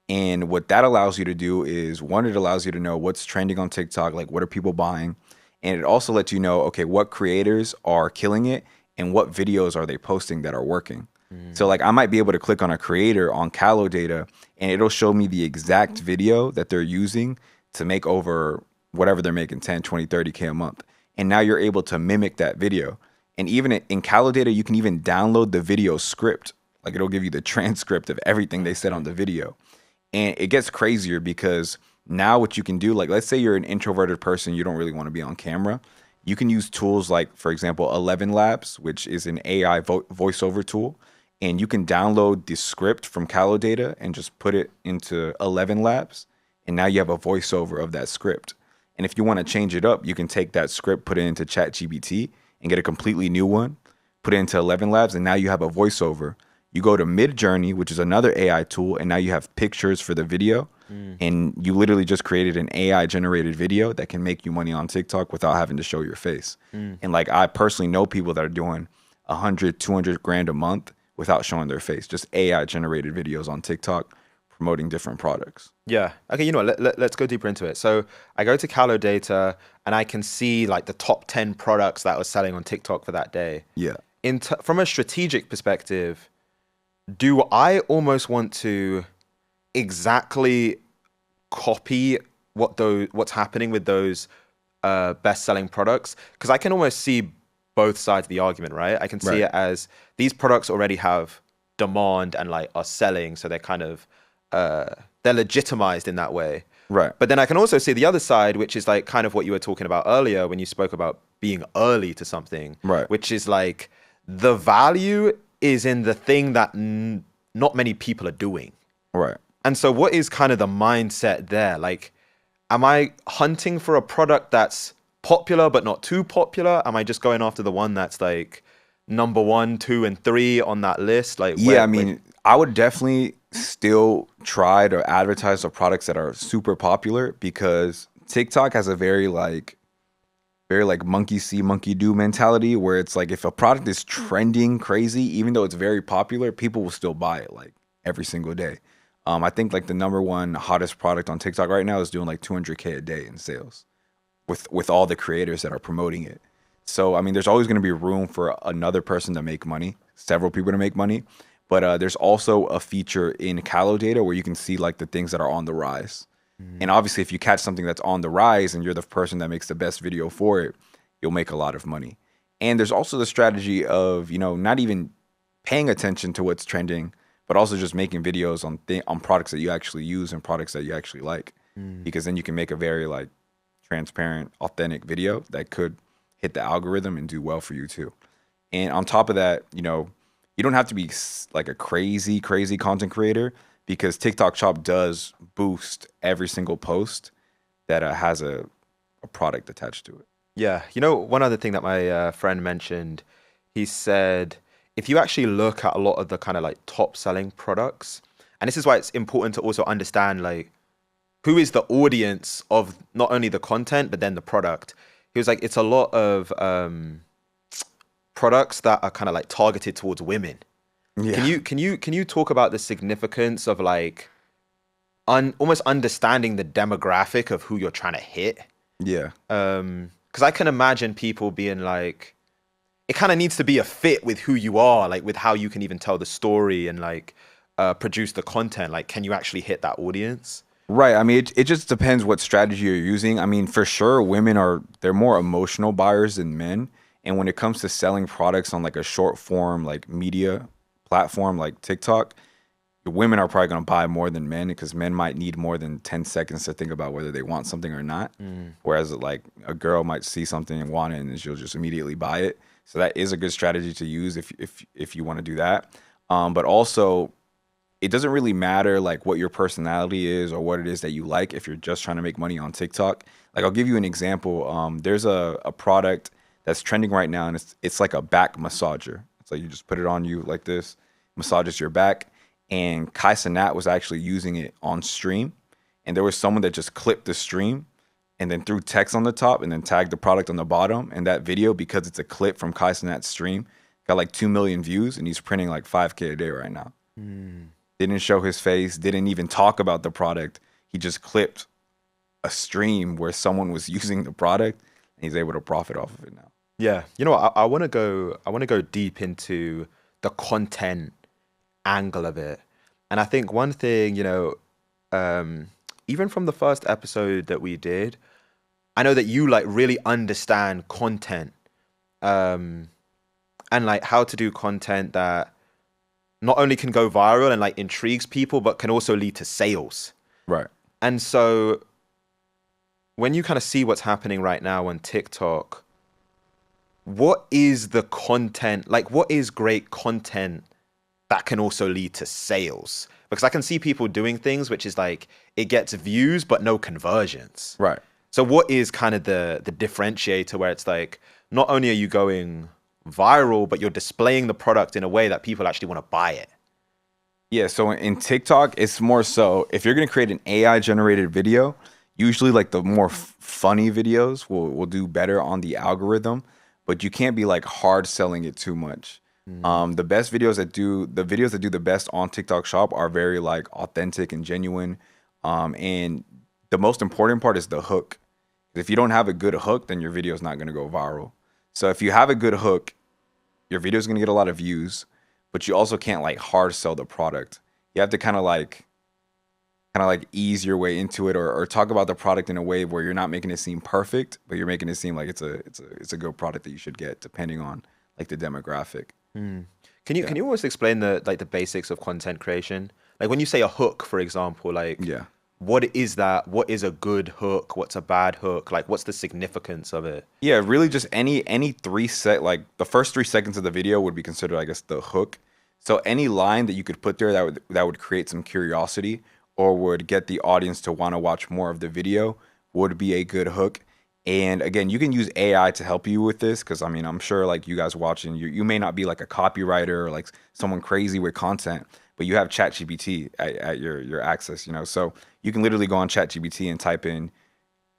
And what that allows you to do is, one, it allows you to know what's trending on TikTok, like what are people buying, and it also lets you know, okay, what creators are killing it and what videos are they posting that are working. So like I might be able to click on a creator on Kalo Data and it'll show me the exact video that they're using to make over whatever they're making, 10, 20, 30K a month. And now you're able to mimic that video. And even in Kalo Data, you can even download the video script. Like it'll give you the transcript of everything they said on the video. And it gets crazier because now what you can do, like let's say you're an introverted person, you don't really want to be on camera. You can use tools like, for example, 11 Labs, which is an AI voiceover tool. And you can download the script from Kalo Data and just put it into 11 Labs. And now you have a voiceover of that script. And if you want to change it up, you can take that script, put it into ChatGPT and get a completely new one, put it into 11 Labs, and now you have a voiceover. You go to Midjourney, which is another AI tool, and now you have pictures for the video. And you literally just created an AI generated video that can make you money on TikTok without having to show your face. And like I personally know people that are doing 100, 200 grand a month without showing their face, just AI generated videos on TikTok promoting different products. Yeah. Okay, you know what? Let's go deeper into it. So I go to Kalo Data and I can see like the top 10 products that I was selling on TikTok for that day. Yeah. From a strategic perspective, do I almost want to exactly copy what's happening with those best-selling products? Because I can almost see both sides of the argument, right? I can see it as these products already have demand and like are selling, so they're kind of they're legitimized in that way. Right. But then I can also see the other side, which is like kind of what you were talking about earlier when you spoke about being early to something, Right. which is like the value is in the thing that not many people are doing. Right. And so what is kind of the mindset there? Like, am I hunting for a product that's popular but not too popular? Am I just going after the one that's like number 1, 2, and 3 on that list? Like, Yeah, I mean, I would definitely still try to advertise the products that are super popular, because TikTok has a very like monkey see, monkey do mentality where it's like if a product is trending crazy, even though it's very popular, people will still buy it like every single day. I think like the number one hottest product on TikTok right now is doing like 200K a day in sales with all the creators that are promoting it. So I mean, there's always going to be room for another person to make money, several people to make money. But there's also a feature in Callow data where you can see like the things that are on the rise. And obviously, if you catch something that's on the rise and you're the person that makes the best video for it, you'll make a lot of money. And there's also the strategy of, you know, not even paying attention to what's trending, but also just making videos on products that you actually use and products that you actually like. Because then you can make a very like transparent, authentic video that could hit the algorithm and do well for you too. And on top of that, you know, you don't have to be like a crazy content creator because TikTok Shop does boost every single post that has a product attached to it. Yeah. You know, one other thing that my friend mentioned, he said, if you actually look at a lot of the kind of like top selling products, and this is why it's important to also understand like who is the audience of not only the content, but then the product. He was like, it's a lot of products that are kind of like targeted towards women. Yeah. Can you talk about the significance of like almost understanding the demographic of who you're trying to hit? Yeah. Because I can imagine people being like, it kind of needs to be a fit with who you are, like with how you can even tell the story and like produce the content. Like, can you actually hit that audience? Right. I mean, it just depends what strategy you're using. I mean, for sure, they're more emotional buyers than men. And when it comes to selling products on like a short form, like media platform like TikTok, women are probably going to buy more than men because men might need more than 10 seconds to think about whether they want something or not. Whereas like a girl might see something and want it and she'll just immediately buy it. So that is a good strategy to use if you want to do that. But also, it doesn't really matter like what your personality is or what it is that you like if you're just trying to make money on TikTok. Like I'll give you an example. There's a product that's trending right now and it's like a back massager. It's like you just put it on you like this, massages your back. And Kai Cenat was actually using it on stream. And there was someone that just clipped the stream and then threw text on the top and then tagged the product on the bottom. And that video, because it's a clip from Kai Cenat's stream, got like 2 million views and he's printing like 5K a day right now. Didn't show his face, didn't even talk about the product. He just clipped a stream where someone was using the product and he's able to profit off of it now. Yeah. You know what? I want to go deep into the content angle of it. And I think one thing, you know, even from the first episode that we did, I know that you like really understand content and like how to do content that not only can go viral and like intrigues people, but can also lead to sales. Right. And so when you kind of see what's happening right now on TikTok, what is the content, like what is great content that can also lead to sales? Because I can see people doing things which is like it gets views but no conversions. Right. So what is kind of the differentiator where it's like not only are you going viral, but you're displaying the product in a way that people actually want to buy it? Yeah, so in TikTok, it's more so if you're going to create an AI generated video, usually like the more funny videos will do better on the algorithm, but you can't be like hard selling it too much. The videos that do the best on TikTok Shop are very like authentic and genuine. And the most important part is the hook. If you don't have a good hook, then your video is not going to go viral. So if you have a good hook, your video is going to get a lot of views, but you also can't like hard sell the product. You have to kind of like ease your way into it or talk about the product in a way where you're not making it seem perfect, but you're making it seem like it's a good product that you should get depending on like the demographic. Can you almost explain the basics of content creation? Like when you say a hook, for example, like what is that? What is a good hook? What's a bad hook? Like what's the significance of it? Yeah, really just any like the first 3 seconds of the video would be considered, I guess, the hook. So any line that you could put there that would create some curiosity or would get the audience to want to watch more of the video would be a good hook. And again, you can use AI to help you with this because I mean, I'm sure like you guys watching, you may not be like a copywriter or like someone crazy with content, but you have ChatGPT at your access, you know. So you can literally go on ChatGPT and type in,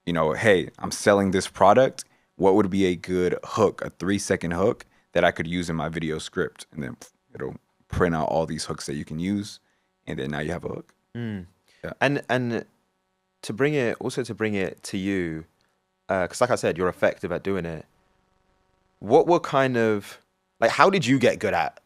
you know, hey, I'm selling this product. What would be a good hook, a 3-second hook that I could use in my video script? And then it'll print out all these hooks that you can use. And then now you have a hook. Yeah. And to bring it to you, because like I said, you're effective at doing it. What were kind of like, how did you get good at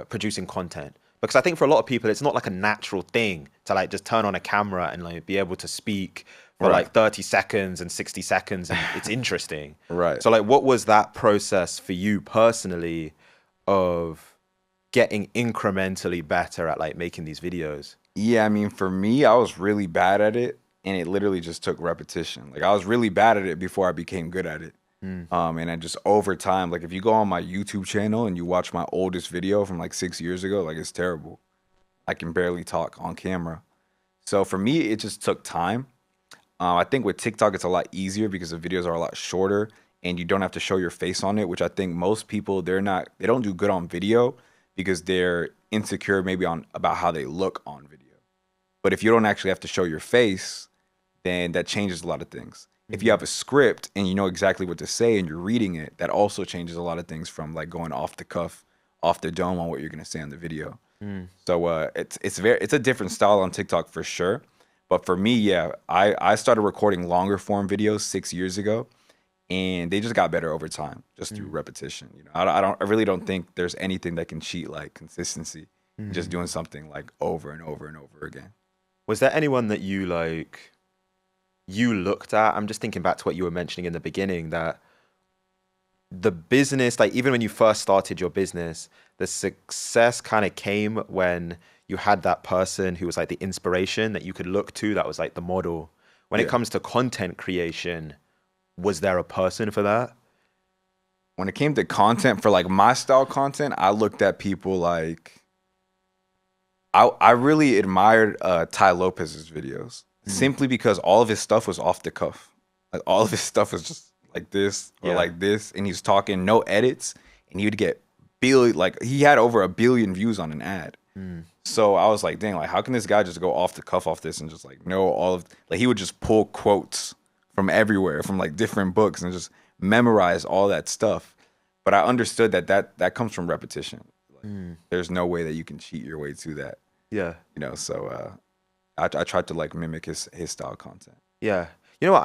producing content? Because I think for a lot of people, it's not like a natural thing to like just turn on a camera and like be able to speak for like 30 seconds and 60 seconds and it's interesting. Right. So like, what was that process for you personally of getting incrementally better at like making these videos? Yeah, I mean, for me, I was really bad at it, and it literally just took repetition. Like I was really bad at it before I became good at it. And then just over time, like if you go on my YouTube channel and you watch my oldest video from like 6 years ago, like it's terrible. I can barely talk on camera. So for me, it just took time. I think with TikTok, it's a lot easier because the videos are a lot shorter and you don't have to show your face on it, which I think most people, they don't do good on video because they're insecure maybe about how they look on video. But if you don't actually have to show your face, then that changes a lot of things. If you have a script and you know exactly what to say and you're reading it, that also changes a lot of things from like going off the cuff, off the dome on what you're gonna say on the video. So it's a different style on TikTok for sure. But for me, yeah, I started recording longer form videos 6 years ago, and they just got better over time, just through repetition. You know, I really don't think there's anything that can cheat like consistency, just doing something like over and over and over again. Was there anyone that you looked at? I'm just thinking back to what you were mentioning in the beginning, that the business, like even when you first started your business, the success kind of came when you had that person who was like the inspiration that you could look to, that was like the model. When it comes to content creation, was there a person for that? When it came to content, for like my style content, I looked at people like, I really admired Ty Lopez's videos. Simply because all of his stuff was off the cuff. Like all of his stuff was just like this or like this. And he's talking no edits. And he would get he had over 1 billion views on an ad. So I was like, dang, like how can this guy just go off the cuff off this and just like know like he would just pull quotes from everywhere, from like different books and just memorize all that stuff. But I understood that comes from repetition. Like, there's no way that you can cheat your way to that. Yeah. You know, so I tried to like mimic his style content. Yeah. You know what?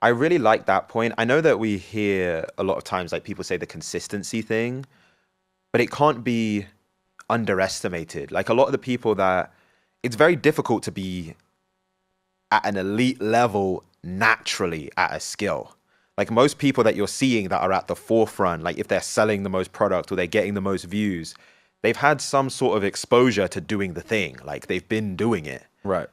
I really like that point. I know that we hear a lot of times like people say the consistency thing, but it can't be underestimated. Like a lot of the people that it's very difficult to be at an elite level naturally at a skill. Like most people that you're seeing that are at the forefront, like if they're selling the most product or they're getting the most views, they've had some sort of exposure to doing the thing. Like they've been doing it. Right.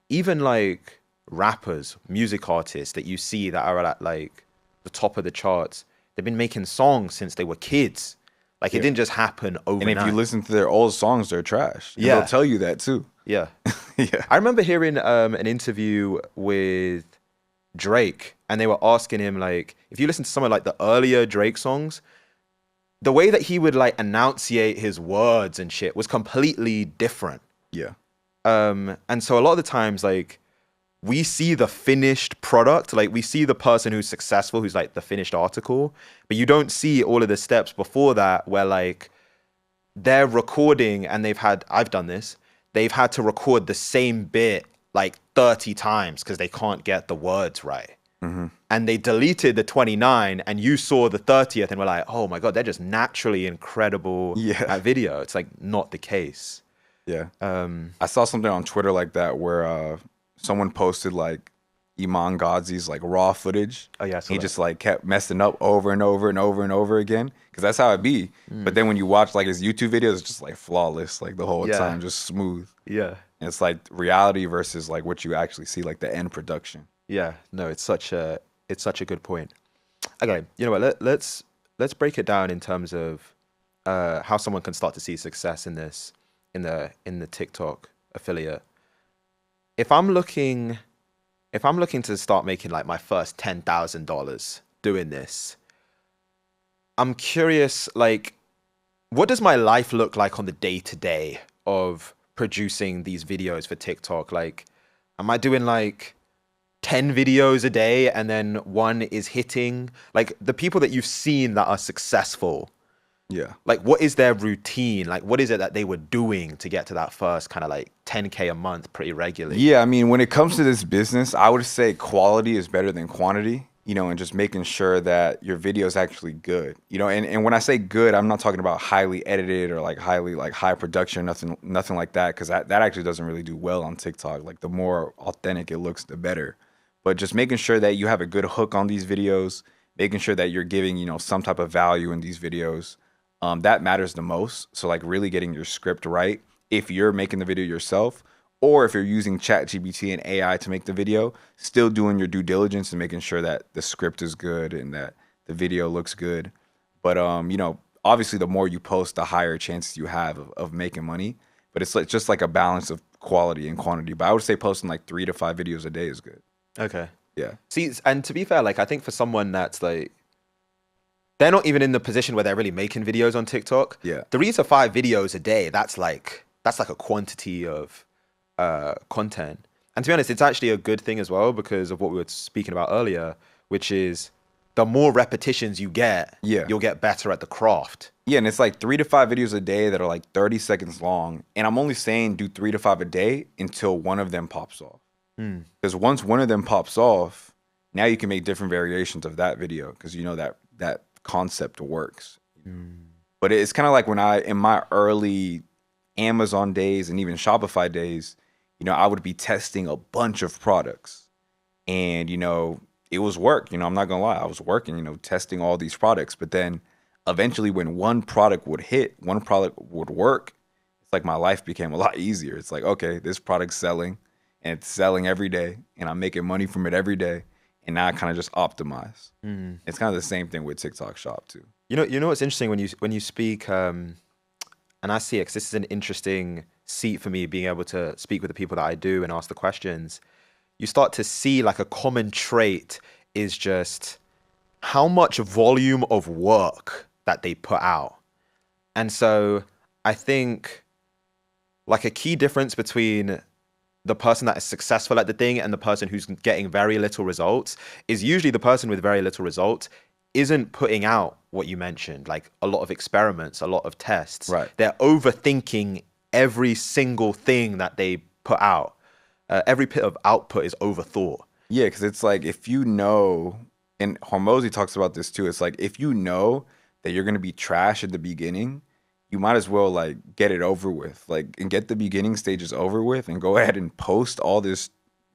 Even like rappers, music artists that you see that are at like the top of the charts, they've been making songs since they were kids. Like it didn't just happen overnight. And if you listen to their old songs, they're trash. And Yeah. they'll tell you that too. Yeah. Yeah. I remember hearing an interview with Drake, and they were asking him, like, if you listen to some of like the earlier Drake songs, the way that he would like enunciate his words and shit was completely different. Yeah. And so a lot of the times, like, we see the finished product, like we see the person who's successful, who's like the finished article, but you don't see all of the steps before that where like they're recording and I've done this, they've had to record the same bit like 30 times because they can't get the words right. And they deleted the 29 and you saw the 30th and were like, oh my God, they're just naturally incredible at video. It's like not the case. Yeah. I saw something on Twitter like that where someone posted like Iman Ghazi's like raw footage. Oh yeah, he just like kept messing up over and over and over and over again because that's how it be. But then when you watch like his YouTube videos, it's just like flawless, like the whole time, just smooth. Yeah. And it's like reality versus like what you actually see, like the end production. Yeah. No, it's such a good point. Okay, you know what? Let's break it down in terms of how someone can start to see success in this in the TikTok affiliate. If I'm looking to start making like my first $10,000 doing this, I'm curious, like, what does my life look like on the day-to-day of producing these videos for TikTok? Like, Am I doing like 10 videos a day and then one is hitting? Like the people that you've seen that are successful, Yeah. like what is their routine? Like what is it that they were doing to get to that first kind of like 10K a month pretty regularly? Yeah, I mean, when it comes to this business, I would say quality is better than quantity, and just making sure that your video is actually good. And when I say good, I'm not talking about highly edited or like highly like high production, nothing like that, because that actually doesn't really do well on TikTok. Like the more authentic it looks, the better. But just making sure that you have a good hook on these videos, making sure that you're giving, some type of value in these videos, that matters the most. So like really getting your script right if you're making the video yourself, or if you're using ChatGPT and AI to make the video, still doing your due diligence and making sure that the script is good and that the video looks good. But obviously the more you post, the higher chances you have of making money. But it's like, just like a balance of quality and quantity. But I would say posting like 3 to 5 videos a day is good. Okay. Yeah. See, and to be fair, like I think for someone that's like, they're not even in the position where they're really making videos on TikTok. Yeah. 3 to 5 videos a day, that's like a quantity of content. And to be honest, it's actually a good thing as well because of what we were speaking about earlier, which is the more repetitions you get, Yeah. you'll get better at the craft. Yeah, and it's like 3 to 5 videos a day that are like 30 seconds long. And I'm only saying do 3 to 5 a day until one of them pops off. Because once one of them pops off, now you can make different variations of that video because you know that concept works. But it's kind of like when in my early Amazon days and even Shopify days, I would be testing a bunch of products. And, it was work. I'm not going to lie. I was working, testing all these products. But then eventually when one product would hit, one product would work, it's like my life became a lot easier. It's like, okay, this product's selling and it's selling every day and I'm making money from it every day. And now I kind of just optimize. It's kind of the same thing with TikTok Shop too. You know what's interesting when you speak, and I see it 'cause this is an interesting seat for me being able to speak with the people that I do and ask the questions. You start to see like a common trait is just how much volume of work that they put out. And so I think like a key difference between the person that is successful at the thing and the person who's getting very little results is usually the person with very little results isn't putting out what you mentioned, like a lot of experiments, a lot of tests. Right. They're overthinking every single thing that they put out. Every bit of output is overthought. Yeah, because it's like if you know, and Hormozy talks about this too, it's like if you know that you're going to be trash at the beginning, you might as well like get it over with, like, and get the beginning stages over with and go ahead and post all this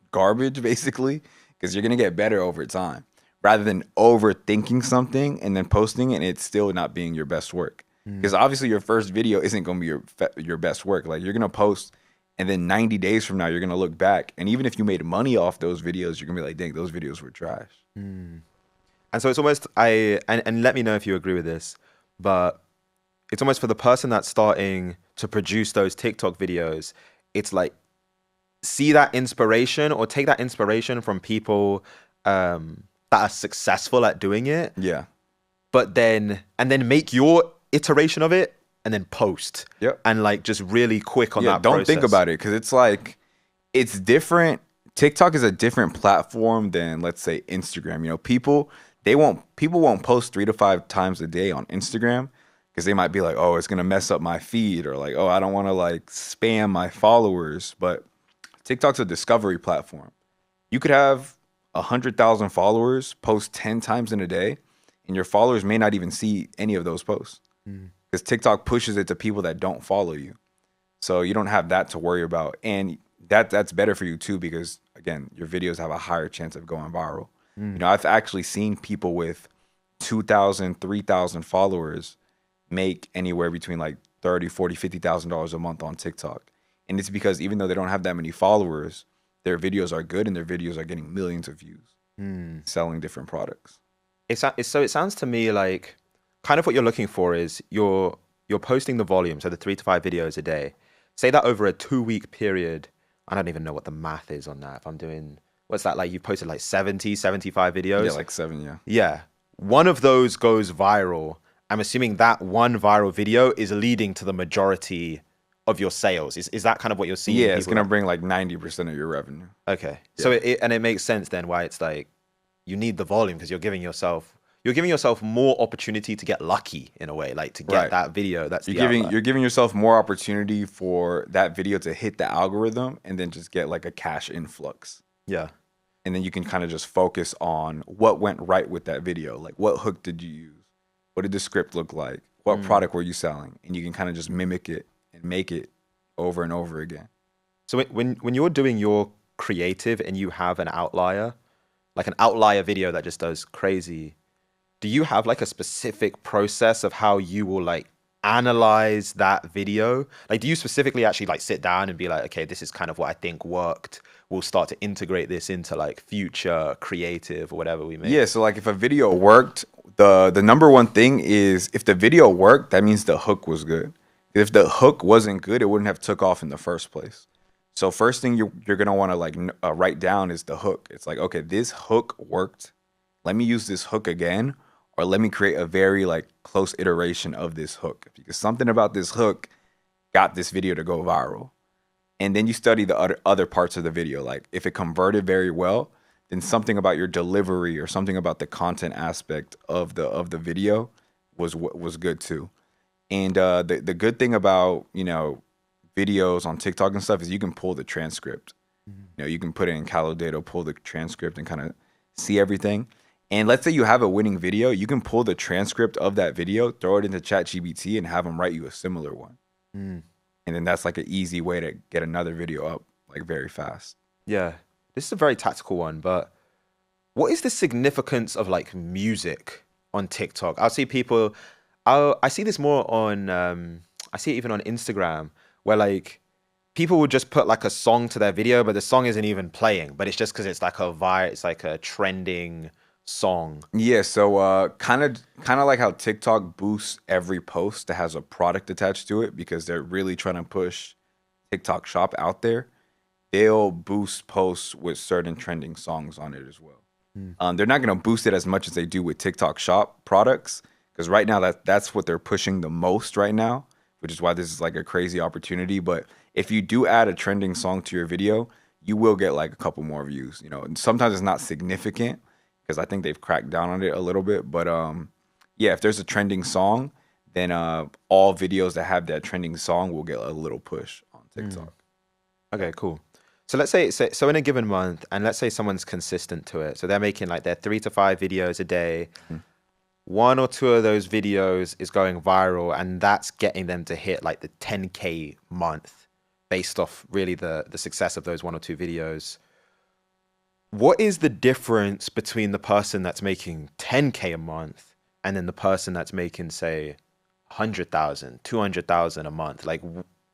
garbage basically, because you're going to get better over time rather than overthinking something and then posting it and it's still not being your best work. Because obviously your first video isn't going to be your best work. Like you're going to post and then 90 days from now, you're going to look back. And even if you made money off those videos, you're going to be like, dang, those videos were trash. And so it's almost, and let me know if you agree with this, but it's almost for the person that's starting to produce those TikTok videos, it's like, see that inspiration or take that inspiration from people that are successful at doing it. Yeah. But then make your iteration of it and then post. Yep. And like just really quick on that Don't process. think about it because it's like, it's different. TikTok is a different platform than, let's say, Instagram. People won't post 3 to 5 times a day on Instagram because they might be like, oh, it's going to mess up my feed, or like, oh, I don't want to like spam my followers. But TikTok's a discovery platform. You could have 100,000 followers, post 10 times in a day, and your followers may not even see any of those posts because TikTok pushes it to people that don't follow you. So you don't have that to worry about. And that's better for you too, because again, your videos have a higher chance of going viral. I've actually seen people with 2,000, 3,000 followers make anywhere between like $30,000, $40,000, $50,000 a month on TikTok. And it's because even though they don't have that many followers, their videos are good and their videos are getting millions of views, selling different products. So it sounds to me like kind of what you're looking for is you're posting the volume, so the 3 to 5 videos a day. Say that over a 2-week period. I don't even know what the math is on that. If I'm doing, what's that like? You posted like 70, 75 videos? Yeah, like 7, yeah. Yeah. One of those goes viral. I'm assuming that one viral video is leading to the majority of your sales. Is that kind of what you're seeing? Yeah, it's people gonna that- bring like 90% of your revenue. Okay. So it makes sense then why it's like you need the volume because you're giving yourself more opportunity to get lucky in a way, like to get Right. that video. That's You're giving yourself more opportunity for that video to hit the algorithm and then just get like a cash influx. yeah. And then you can kind of just focus on what went right with that video. Like what hook did you use? What did the script look like? What product were you selling? And you can kind of just mimic it and make it over and over again. So when you're doing your creative and you have an outlier, like an outlier video that just does crazy, do you have like a specific process of how you will like analyze that video? Like, do you specifically actually like sit down and be like, okay, this is kind of what I think worked. We'll start to integrate this into like future creative or whatever we make. Yeah, so like if a video worked, the number one thing is if the video worked, that means the hook was good. If the hook wasn't good, it wouldn't have took off in the first place. So first thing you're gonna want to like write down is the hook. It's like, okay, this hook worked. Let me use this hook again, or let me create a very like close iteration of this hook because something about this hook got this video to go viral. And then you study the other parts of the video. Like if it converted very well, then something about your delivery or something about the content aspect of the video was good too. And the good thing about videos on TikTok and stuff is you can pull the transcript. You can put it in Calodata, pull the transcript, and kind of see everything. And let's say you have a winning video, you can pull the transcript of that video, throw it into ChatGPT, and have them write you a similar one. And then that's like an easy way to get another video up like very fast. Yeah. This is a very tactical one, but what is the significance of like music on TikTok? I'll see people, I see this more on, I see it even on Instagram where like people would just put like a song to their video, but the song isn't even playing, but it's just because it's like it's like a trending song. Yeah, so kind of like how TikTok boosts every post that has a product attached to it because they're really trying to push TikTok Shop out there. They'll boost posts with certain trending songs on it as well. They're not going to boost it as much as they do with TikTok Shop products because right now that's what they're pushing the most right now, which is why this is like a crazy opportunity. But if you do add a trending song to your video, you will get like a couple more views. And sometimes it's not significant because I think they've cracked down on it a little bit. But yeah, if there's a trending song, then all videos that have that trending song will get a little push on TikTok. Okay, cool. So let's say, so in a given month, and let's say someone's consistent to it. So they're making like their 3 to 5 videos a day. One or two of those videos is going viral, and that's getting them to hit like the 10K month based off really the success of those 1 or 2 videos. What is the difference between the person that's making 10K a month and then the person that's making, say, 100,000, 200,000 a month? Like,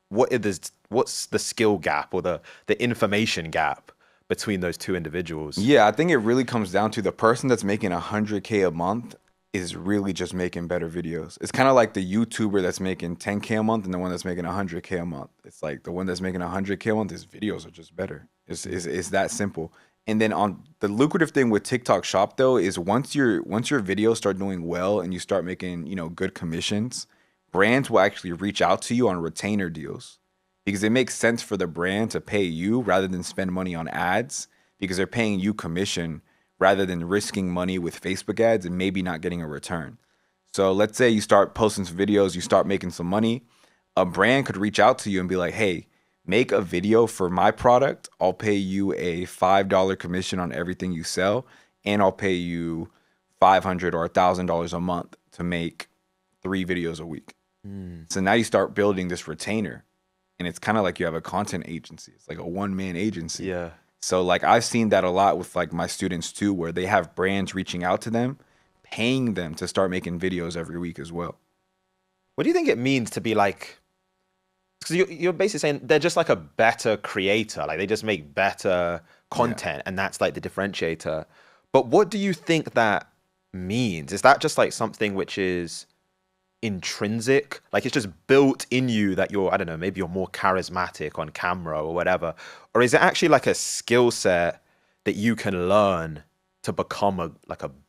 what's the skill gap or the information gap between those two individuals? Yeah, I think it really comes down to the person that's making 100K a month is really just making better videos. It's kind of like the YouTuber that's making 10K a month and the one that's making 100K a month. It's like the one that's making 100K a month, his videos are just better. It's that simple. And then on the lucrative thing with TikTok Shop though is once your videos start doing well and you start making, good commissions, brands will actually reach out to you on retainer deals because it makes sense for the brand to pay you rather than spend money on ads because they're paying you commission rather than risking money with Facebook ads and maybe not getting a return. So let's say you start posting some videos, you start making some money, a brand could reach out to you and be like, hey, make a video for my product. I'll pay you a $5 commission on everything you sell, and I'll pay you $500 or $1,000 a month to make 3 videos a week. So now you start building this retainer, and it's kind of like you have a content agency. It's like a one-man agency. Yeah. So like I've seen that a lot with like my students too, where they have brands reaching out to them, paying them to start making videos every week as well. What do you think it means to be like, because you're basically saying they're just like a better creator, like they just make better content, and that's like the differentiator. But what do you think that means? Is that just like something which is intrinsic, like it's just built in you that you're, I don't know, maybe you're more charismatic on camera or whatever? Or is it actually like a skill set that you can learn to become a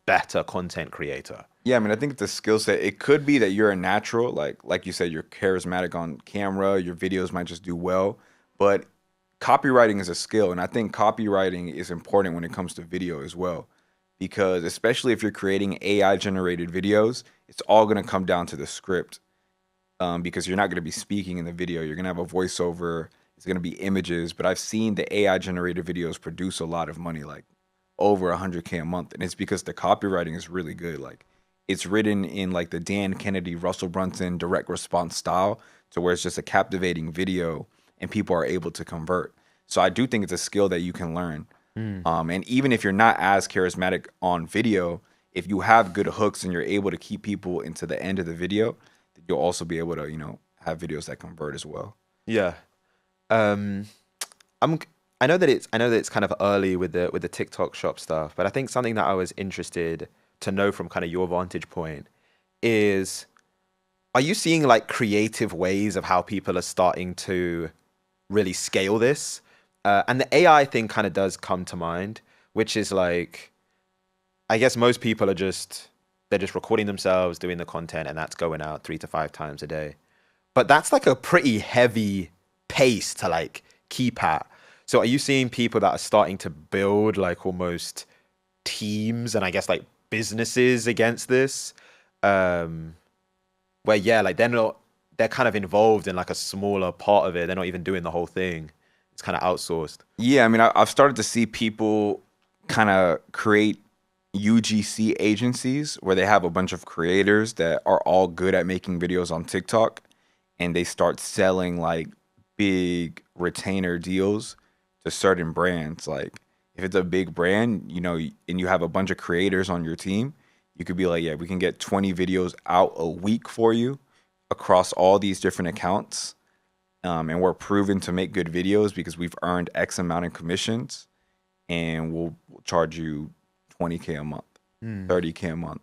better content creator? Yeah, I mean, I think it's a skill set. It could be that you're a natural, like you said, you're charismatic on camera. Your videos might just do well, but copywriting is a skill, and I think copywriting is important when it comes to video as well, because especially if you're creating AI generated videos, it's all going to come down to the script, because you're not going to be speaking in the video. You're going to have a voiceover. It's going to be images, but I've seen the AI generated videos produce a lot of money, like over 100K a month, and it's because the copywriting is really good. Like it's written in like the Dan Kennedy, Russell Brunson direct response style, to where it's just a captivating video and people are able to convert. So I do think it's a skill that you can learn. And even if you're not as charismatic on video, if you have good hooks and you're able to keep people into the end of the video, you'll also be able to, have videos that convert as well. Yeah. Um, I know that it's kind of early with the TikTok shop stuff, but I think something that I was interested to know from kind of your vantage point is, are you seeing like creative ways of how people are starting to really scale this? And the AI thing kind of does come to mind, which is like, I guess most people they're just recording themselves doing the content, and that's going out 3 to 5 times a day. But that's like a pretty heavy pace to like keep at. So are you seeing people that are starting to build like almost teams and I guess like businesses against this? Where yeah, like they're kind of involved in like a smaller part of it. They're not even doing the whole thing. It's kind of outsourced. Yeah, I mean, I've started to see people kind of create UGC agencies where they have a bunch of creators that are all good at making videos on TikTok, and they start selling like big retainer deals to certain brands. Like if it's a big brand, and you have a bunch of creators on your team, you could be like, yeah, we can get 20 videos out a week for you across all these different accounts. And we're proven to make good videos because we've earned X amount in commissions, and we'll charge you 20K a month, 30K a month.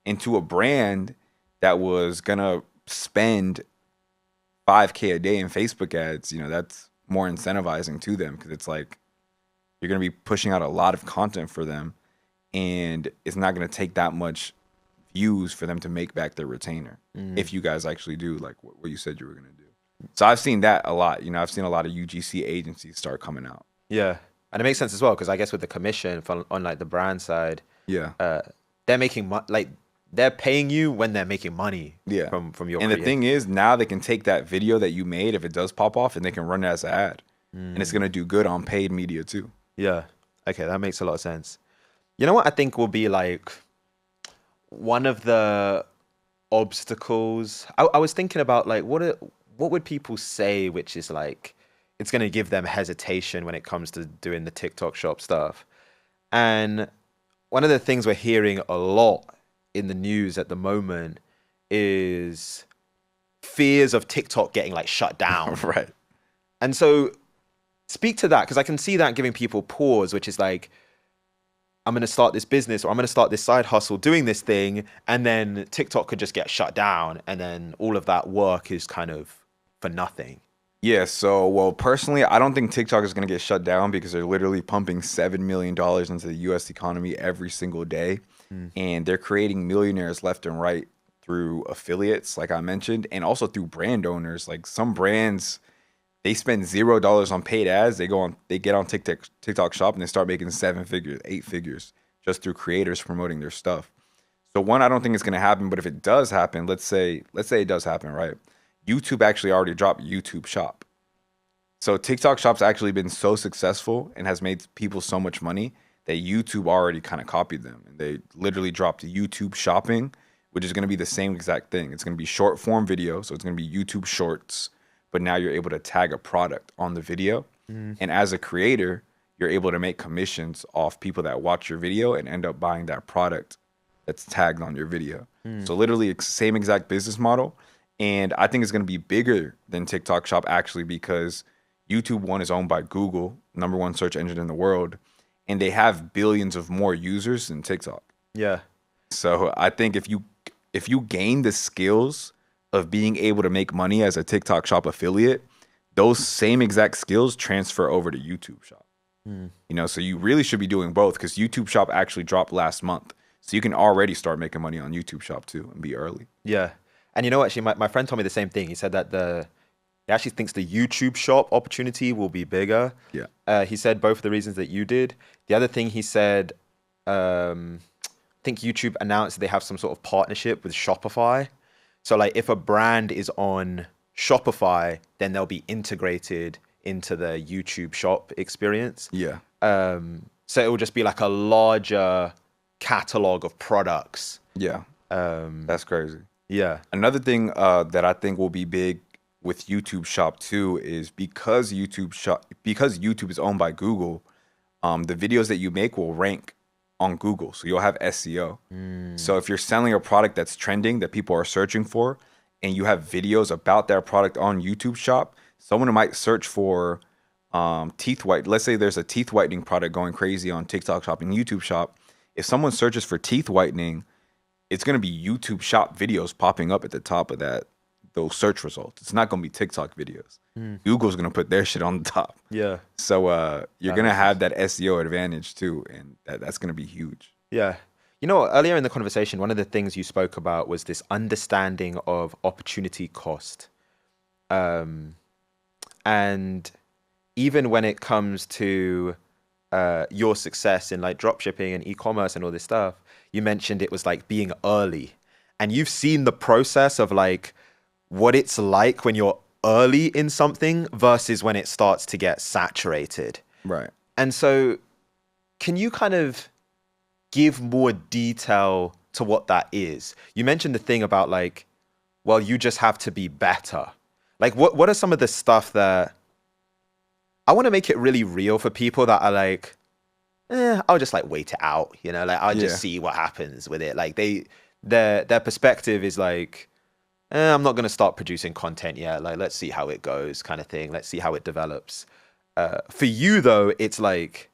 And to a brand that was gonna spend 5K a day in Facebook ads, that's more incentivizing to them, because it's like you're gonna be pushing out a lot of content for them, and it's not gonna take that much views for them to make back their retainer if you guys actually do like what you said you were gonna do. So I've seen that a lot. I've seen a lot of UGC agencies start coming out. Yeah. And it makes sense as well, because I guess with the commission on like the brand side, Yeah. They're making they're paying you when they're making money. Yeah. From your. And the thing is, now they can take that video that you made, if it does pop off, and they can run it as an ad, and it's gonna do good on paid media too. Yeah. Okay, that makes a lot of sense. You know what I think will be like one of the obstacles? I was thinking about like what would people say, which is like it's going to give them hesitation when it comes to doing the TikTok shop stuff. And one of the things we're hearing a lot in the news at the moment is fears of TikTok getting like shut down. Right. And so speak to that, because I can see that giving people pause, which is like, I'm going to start this business, or I'm going to start this side hustle doing this thing, and then TikTok could just get shut down, and then all of that work is kind of for nothing. Yeah, so, well, personally, I don't think TikTok is going to get shut down, because they're literally pumping $7 million into the U.S. economy every single day. And they're creating millionaires left and right through affiliates, like I mentioned, and also through brand owners. Like some brands, they spend $0 on paid ads. They get on TikTok shop, and they start making 7 figures, 8 figures just through creators promoting their stuff. So one, I don't think it's going to happen, but if it does happen, let's say it does happen, right? YouTube actually already dropped YouTube Shop. So TikTok Shop's actually been so successful and has made people so much money that YouTube already kind of copied them. And they literally dropped YouTube Shopping, which is going to be the same exact thing. It's going to be short form video. So it's going to be YouTube Shorts, but now you're able to tag a product on the video. And as a creator, you're able to make commissions off people that watch your video and end up buying that product that's tagged on your video. So literally same exact business model. And I think it's going to be bigger than TikTok Shop, actually, because YouTube, one, is owned by Google, #1 search engine in the world, and they have billions of more users than TikTok. Yeah. So I think if you gain the skills of being able to make money as a TikTok Shop affiliate, those same exact skills transfer over to YouTube Shop. You know, so you really should be doing both because YouTube Shop actually dropped last month. So you can already start making money on YouTube Shop too and be early. Yeah. And you know, actually, my friend told me the same thing. He said that he actually thinks the YouTube Shop opportunity will be bigger. Yeah. He said both of the reasons that you did. The other thing he said, I think YouTube announced they have some sort of partnership with Shopify. So like if a brand is on Shopify, then they'll be integrated into the YouTube Shop experience. Yeah. So it will just be like a larger catalog of products. Yeah. That's crazy. Yeah. Another thing that I think will be big with YouTube Shop too is because YouTube is owned by Google, the videos that you make will rank on Google. So you'll have SEO. So if you're selling a product that's trending that people are searching for and you have videos about that product on YouTube Shop, someone might search for teeth white. Let's say there's a teeth whitening product going crazy on TikTok Shop and YouTube Shop. If someone searches for teeth whitening, it's going to be YouTube Shop videos popping up at the top of those search results. It's not going to be TikTok videos. Google's going to put their shit on the top. Yeah. So you're going to have that SEO advantage too, and that's going to be huge. Yeah. You know, earlier in the conversation, one of the things you spoke about was this understanding of opportunity cost. And even when it comes to your success in like dropshipping and e-commerce and all this stuff, you mentioned it was like being early. And you've seen the process of like what it's like when you're early in something versus when it starts to get saturated. Right. And so can you kind of give more detail to what that is? You mentioned the thing about like, well, you just have to be better. Like what are some of the stuff that I want to make it really real for people that are like, I'll just like wait it out, you know, like I'll just see what happens with it. Like their perspective is like, I'm not going to start producing content yet. Like, let's see how it goes kind of thing. Let's see how it develops. For you though, it's like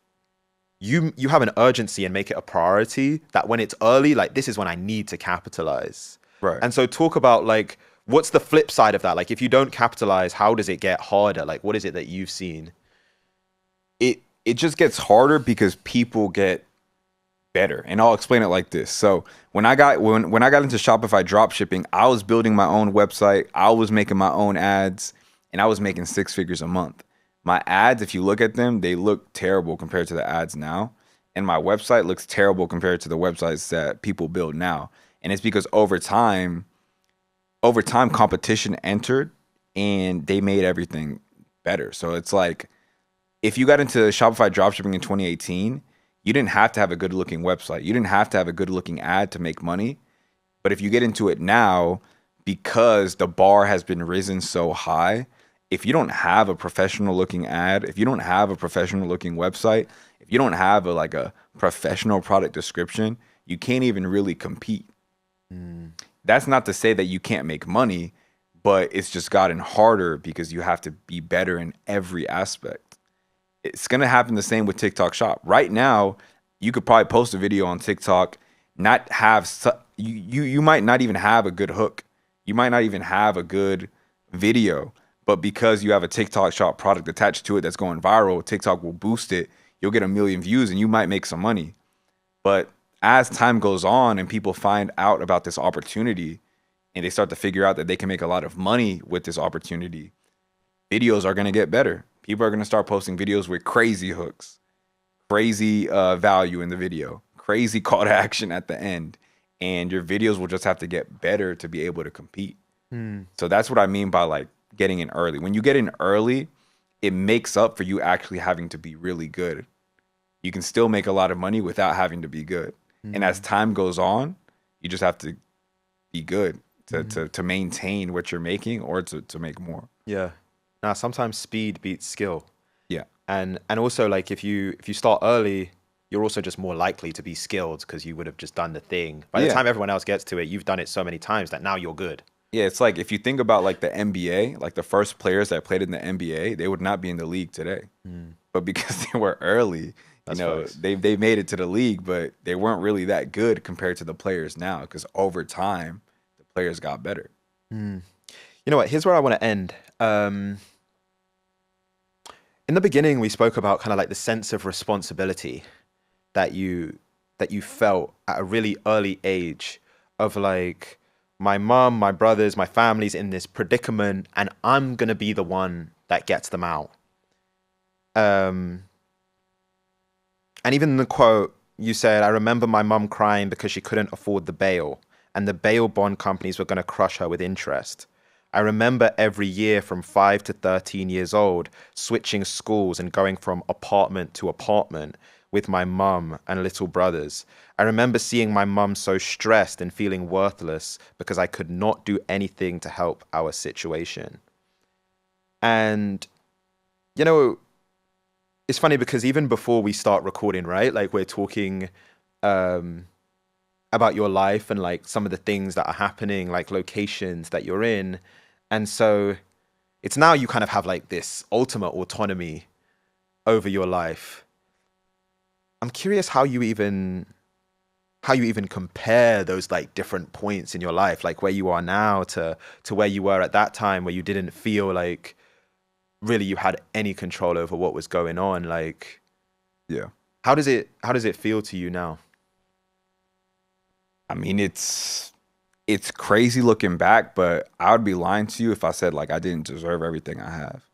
you have an urgency and make it a priority that when it's early, like this is when I need to capitalize. Right. And so talk about like, what's the flip side of that? Like if you don't capitalize, how does it get harder? Like what is it that you've seen? It just gets harder because people get better. And I'll explain it like this. So when I got into Shopify dropshipping, I was building my own website. I was making my own ads and I was making 6 figures a month. My ads, if you look at them, they look terrible compared to the ads now. And my website looks terrible compared to the websites that people build now. And it's because over time competition entered and they made everything better. So it's like, if you got into Shopify dropshipping in 2018, you didn't have to have a good looking website. You didn't have to have a good looking ad to make money. But if you get into it now, because the bar has been risen so high, if you don't have a professional looking ad, if you don't have a professional looking website, if you don't have a professional product description, you can't even really compete. That's not to say that you can't make money, but it's just gotten harder because you have to be better in every aspect. It's going to happen the same with TikTok Shop. Right now, you could probably post a video on TikTok, not have you might not even have a good hook. You might not even have a good video, but because you have a TikTok Shop product attached to it that's going viral, TikTok will boost it. You'll get 1 million views and you might make some money. But as time goes on and people find out about this opportunity and they start to figure out that they can make a lot of money with this opportunity, videos are going to get better. People are going to start posting videos with crazy hooks, crazy value in the video, crazy call to action at the end. And your videos will just have to get better to be able to compete. So that's what I mean by like getting in early. When you get in early, it makes up for you actually having to be really good. You can still make a lot of money without having to be good. And as time goes on, you just have to be good to maintain what you're making or to make more. Yeah. Now, sometimes speed beats skill. Yeah. And also like if you start early, you're also just more likely to be skilled because you would have just done the thing. By the time everyone else gets to it, you've done it so many times that now you're good. Yeah, it's like if you think about like the NBA, like the first players that played in the NBA, they would not be in the league today. But because they were early, they made it to the league, but they weren't really that good compared to the players now because over time, the players got better. You know what? Here's where I want to end. In In the beginning, we spoke about kind of like the sense of responsibility that you felt at a really early age of like, my mom, my brothers, my family's in this predicament, and I'm gonna be the one that gets them out. Um, and even in the quote, you said, I remember my mom crying because she couldn't afford the bail, and the bail bond companies were gonna crush her with interest. I remember every year from 5 to 13 years old, switching schools and going from apartment to apartment with my mum and little brothers. I remember seeing my mum so stressed and feeling worthless because I could not do anything to help our situation. And, you know, it's funny because even before we start recording, right? Like we're talking um, about your life and like some of the things that are happening, like locations that you're in. And so it's now you kind of have like this ultimate autonomy over your life. I'm curious how you even compare those like different points in your life, like where you are now to where you were at that time where you didn't feel like really you had any control over what was going on. Like, Yeah. how does it feel to you now? I mean, it's crazy looking back, but I would be lying to you if I said like I didn't deserve everything I have.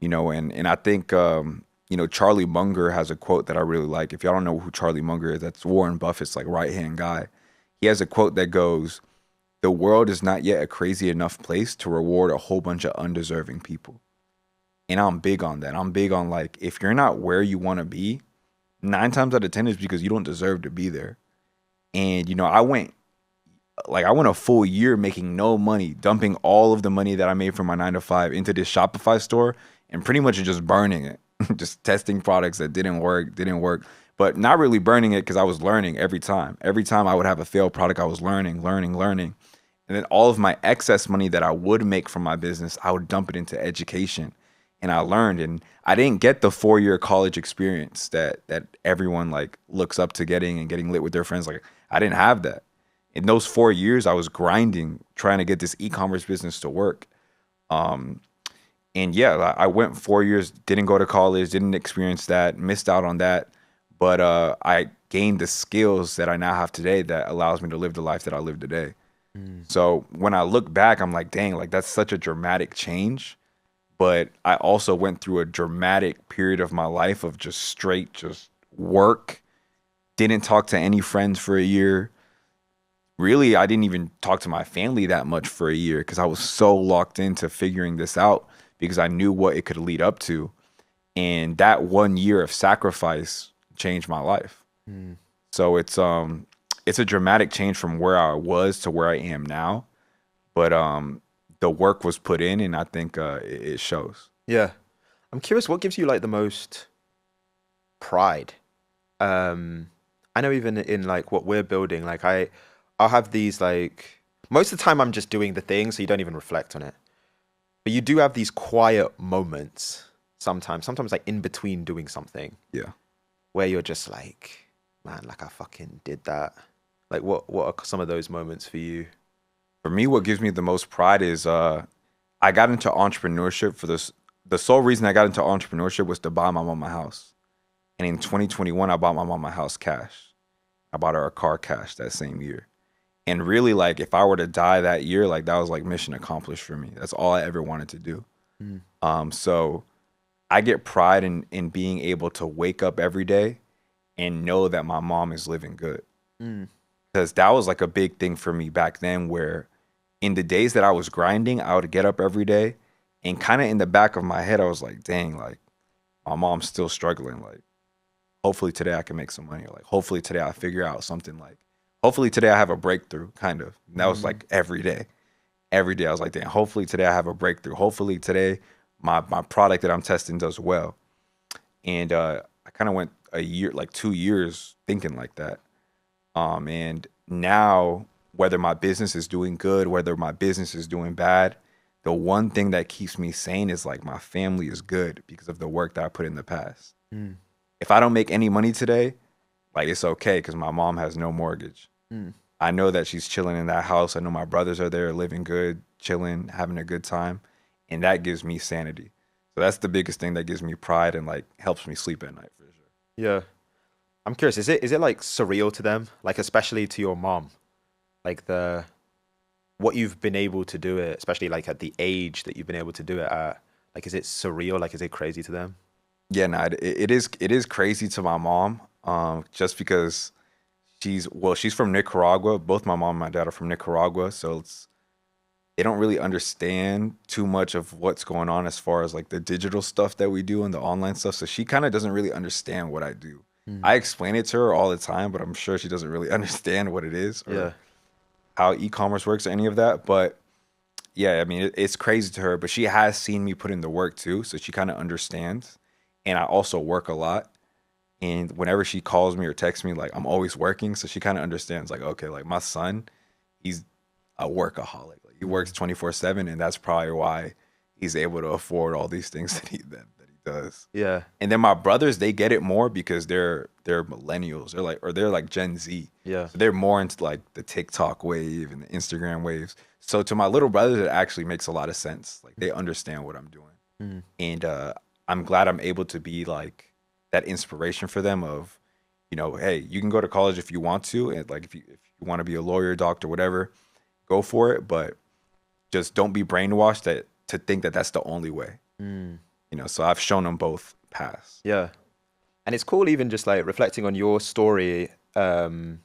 And I think Charlie Munger has a quote that I really like. If y'all don't know who Charlie Munger is, that's Warren Buffett's like right-hand guy. He has a quote that goes, "The world is not yet a crazy enough place to reward a whole bunch of undeserving people." And I'm big on that. I'm big on like, if you're not where you want to be, 9 times out of 10 is because you don't deserve to be there. And I went a full year making no money, dumping all of the money that I made from my 9 to 5 into this Shopify store and pretty much just burning it, just testing products that didn't work, but not really burning it because I was learning every time. Every time I would have a failed product, I was learning. And then all of my excess money that I would make from my business, I would dump it into education. And I learned, and I didn't get the 4-year college experience that everyone like looks up to getting and getting lit with their friends. Like I didn't have that. In those 4 years, I was grinding, trying to get this e-commerce business to work. And yeah, I went 4 years, didn't go to college, didn't experience that, missed out on that. But I gained the skills that I now have today that allows me to live the life that I live today. So when I look back, I'm like, dang, like that's such a dramatic change. But I also went through a dramatic period of my life of just work. Didn't talk to any friends for a year. Really, I didn't even talk to my family that much for a year because I was so locked into figuring this out because I knew what it could lead up to. And that 1 year of sacrifice changed my life. So it's a dramatic change from where I was to where I am now. But the work was put in, and I think it shows. Yeah. I'm curious, what gives you like the most pride? I know even in like what we're building, like I'll have these like, most of the time I'm just doing the thing, so you don't even reflect on it. But you do have these quiet moments sometimes like in between doing something. Yeah. Where you're just like, man, like I fucking did that. Like what are some of those moments for you? For me, what gives me the most pride is I got into entrepreneurship for this. The sole reason I got into entrepreneurship was to buy my mom a house. And in 2021, I bought my mom a house cash. I bought her a car cash that same year. And really, like, if I were to die that year, like, that was like mission accomplished for me. That's all I ever wanted to do. So I get pride in being able to wake up every day and know that my mom is living good. Because that was like a big thing for me back then, where in the days that I was grinding, I would get up every day and kind of in the back of my head, I was like, dang, like my mom's still struggling. Like, hopefully today I can make some money. Or like, hopefully today I figure out something. Like, hopefully today I have a breakthrough, kind of. And that was like every day. Every day I was like, damn, hopefully today I have a breakthrough. Hopefully today my product that I'm testing does well. And I kind of went a year, like 2 years thinking like that. And now, whether my business is doing good, whether my business is doing bad, the one thing that keeps me sane is like my family is good because of the work that I put in the past. If I don't make any money today, like it's okay because my mom has no mortgage. I know that she's chilling in that house. I know my brothers are there living good, chilling, having a good time. And that gives me sanity. So that's the biggest thing that gives me pride and like helps me sleep at night for sure. Yeah. I'm curious, is it like surreal to them? Like especially to your mom? Like the what you've been able to do it, especially like at the age that you've been able to do it at, like is it surreal? Like is it crazy to them? Yeah, no, it is crazy to my mom, just because she's from Nicaragua. Both my mom and my dad are from Nicaragua, so they don't really understand too much of what's going on as far as like the digital stuff that we do and the online stuff. So she kind of doesn't really understand what I do. I explain it to her all the time, but I'm sure she doesn't really understand what it is or Yeah. how e-commerce works or any of that. But yeah, I mean, it's crazy to her, but she has seen me put in the work too, so she kind of understands. And I also work a lot. And whenever she calls me or texts me, like I'm always working, so she kind of understands, like, okay, like my son, he's a workaholic. Like he works 24/7, and that's probably why he's able to afford all these things that he does. Yeah. And then my brothers, they get it more because they're millennials. They're like Gen Z. Yeah. So they're more into like the TikTok wave and the Instagram waves. So to my little brothers, it actually makes a lot of sense. Like they understand what I'm doing. And I'm glad I'm able to be like that inspiration for them of, hey, you can go to college if you want to. And like if you want to be a lawyer, doctor, whatever, go for it. But just don't be brainwashed to think that that's the only way. So I've shown them both paths. Yeah. And it's cool even just like reflecting on your story. You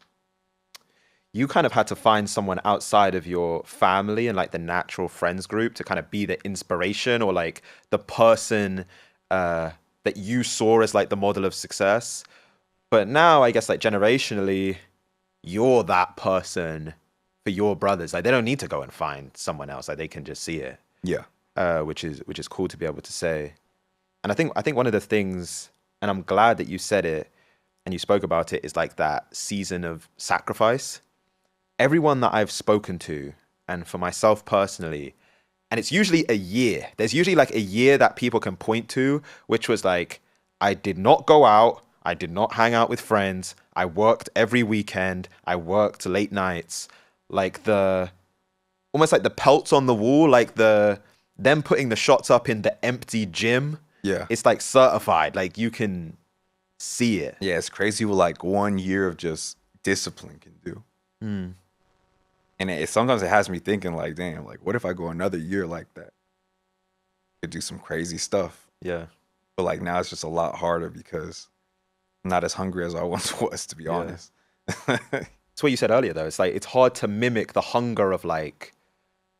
kind of had to find someone outside of your family and like the natural friends group to kind of be the inspiration or like the person that you saw as like the model of success. But now I guess like generationally, you're that person for your brothers. Like they don't need to go and find someone else. Like they can just see it. Yeah. Which is cool to be able to say. And I think one of the things, and I'm glad that you said it and you spoke about it, is like that season of sacrifice. Everyone that I've spoken to, and for myself personally, and it's usually a year. There's usually like a year that people can point to, which was like, I did not go out. I did not hang out with friends. I worked every weekend. I worked late nights. Like almost like the pelts on the wall, like them putting the shots up in the empty gym. Yeah. It's like certified. Like you can see it. Yeah, it's crazy what like 1 year of just discipline can do. And sometimes it has me thinking like, damn, like what if I go another year like that? Could do some crazy stuff. Yeah. But like now it's just a lot harder because I'm not as hungry as I once was, to be honest. It's what you said earlier though. It's like it's hard to mimic the hunger of like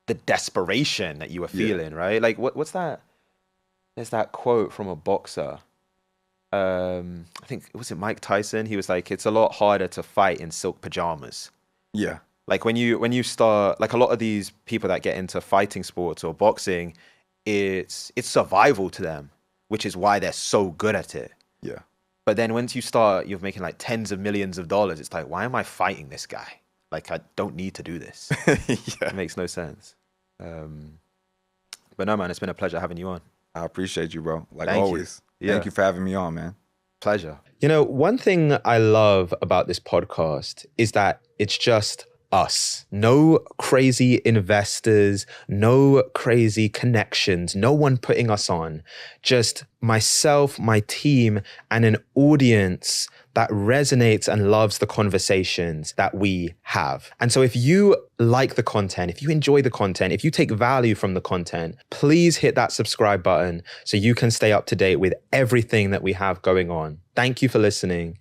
the desperation that you were feeling, right? Like what's that? There's that quote from a boxer. I think was it Mike Tyson? He was like, it's a lot harder to fight in silk pajamas. Yeah. Like when you start, like a lot of these people that get into fighting sports or boxing, it's survival to them, which is why they're so good at it. Yeah. But then once you start, you're making like tens of millions of dollars. It's like, why am I fighting this guy? Like I don't need to do this. It makes no sense. But no, man, it's been a pleasure having you on. I appreciate you, bro. Like Thank you. always. Yeah. Thank you for having me on, man. Pleasure. You know, one thing I love about this podcast is that it's just us. No crazy investors, no crazy connections, no one putting us on. Just myself, my team, and an audience that resonates and loves the conversations that we have. And so if you like the content, if you enjoy the content, if you take value from the content, please hit that subscribe button so you can stay up to date with everything that we have going on. Thank you for listening.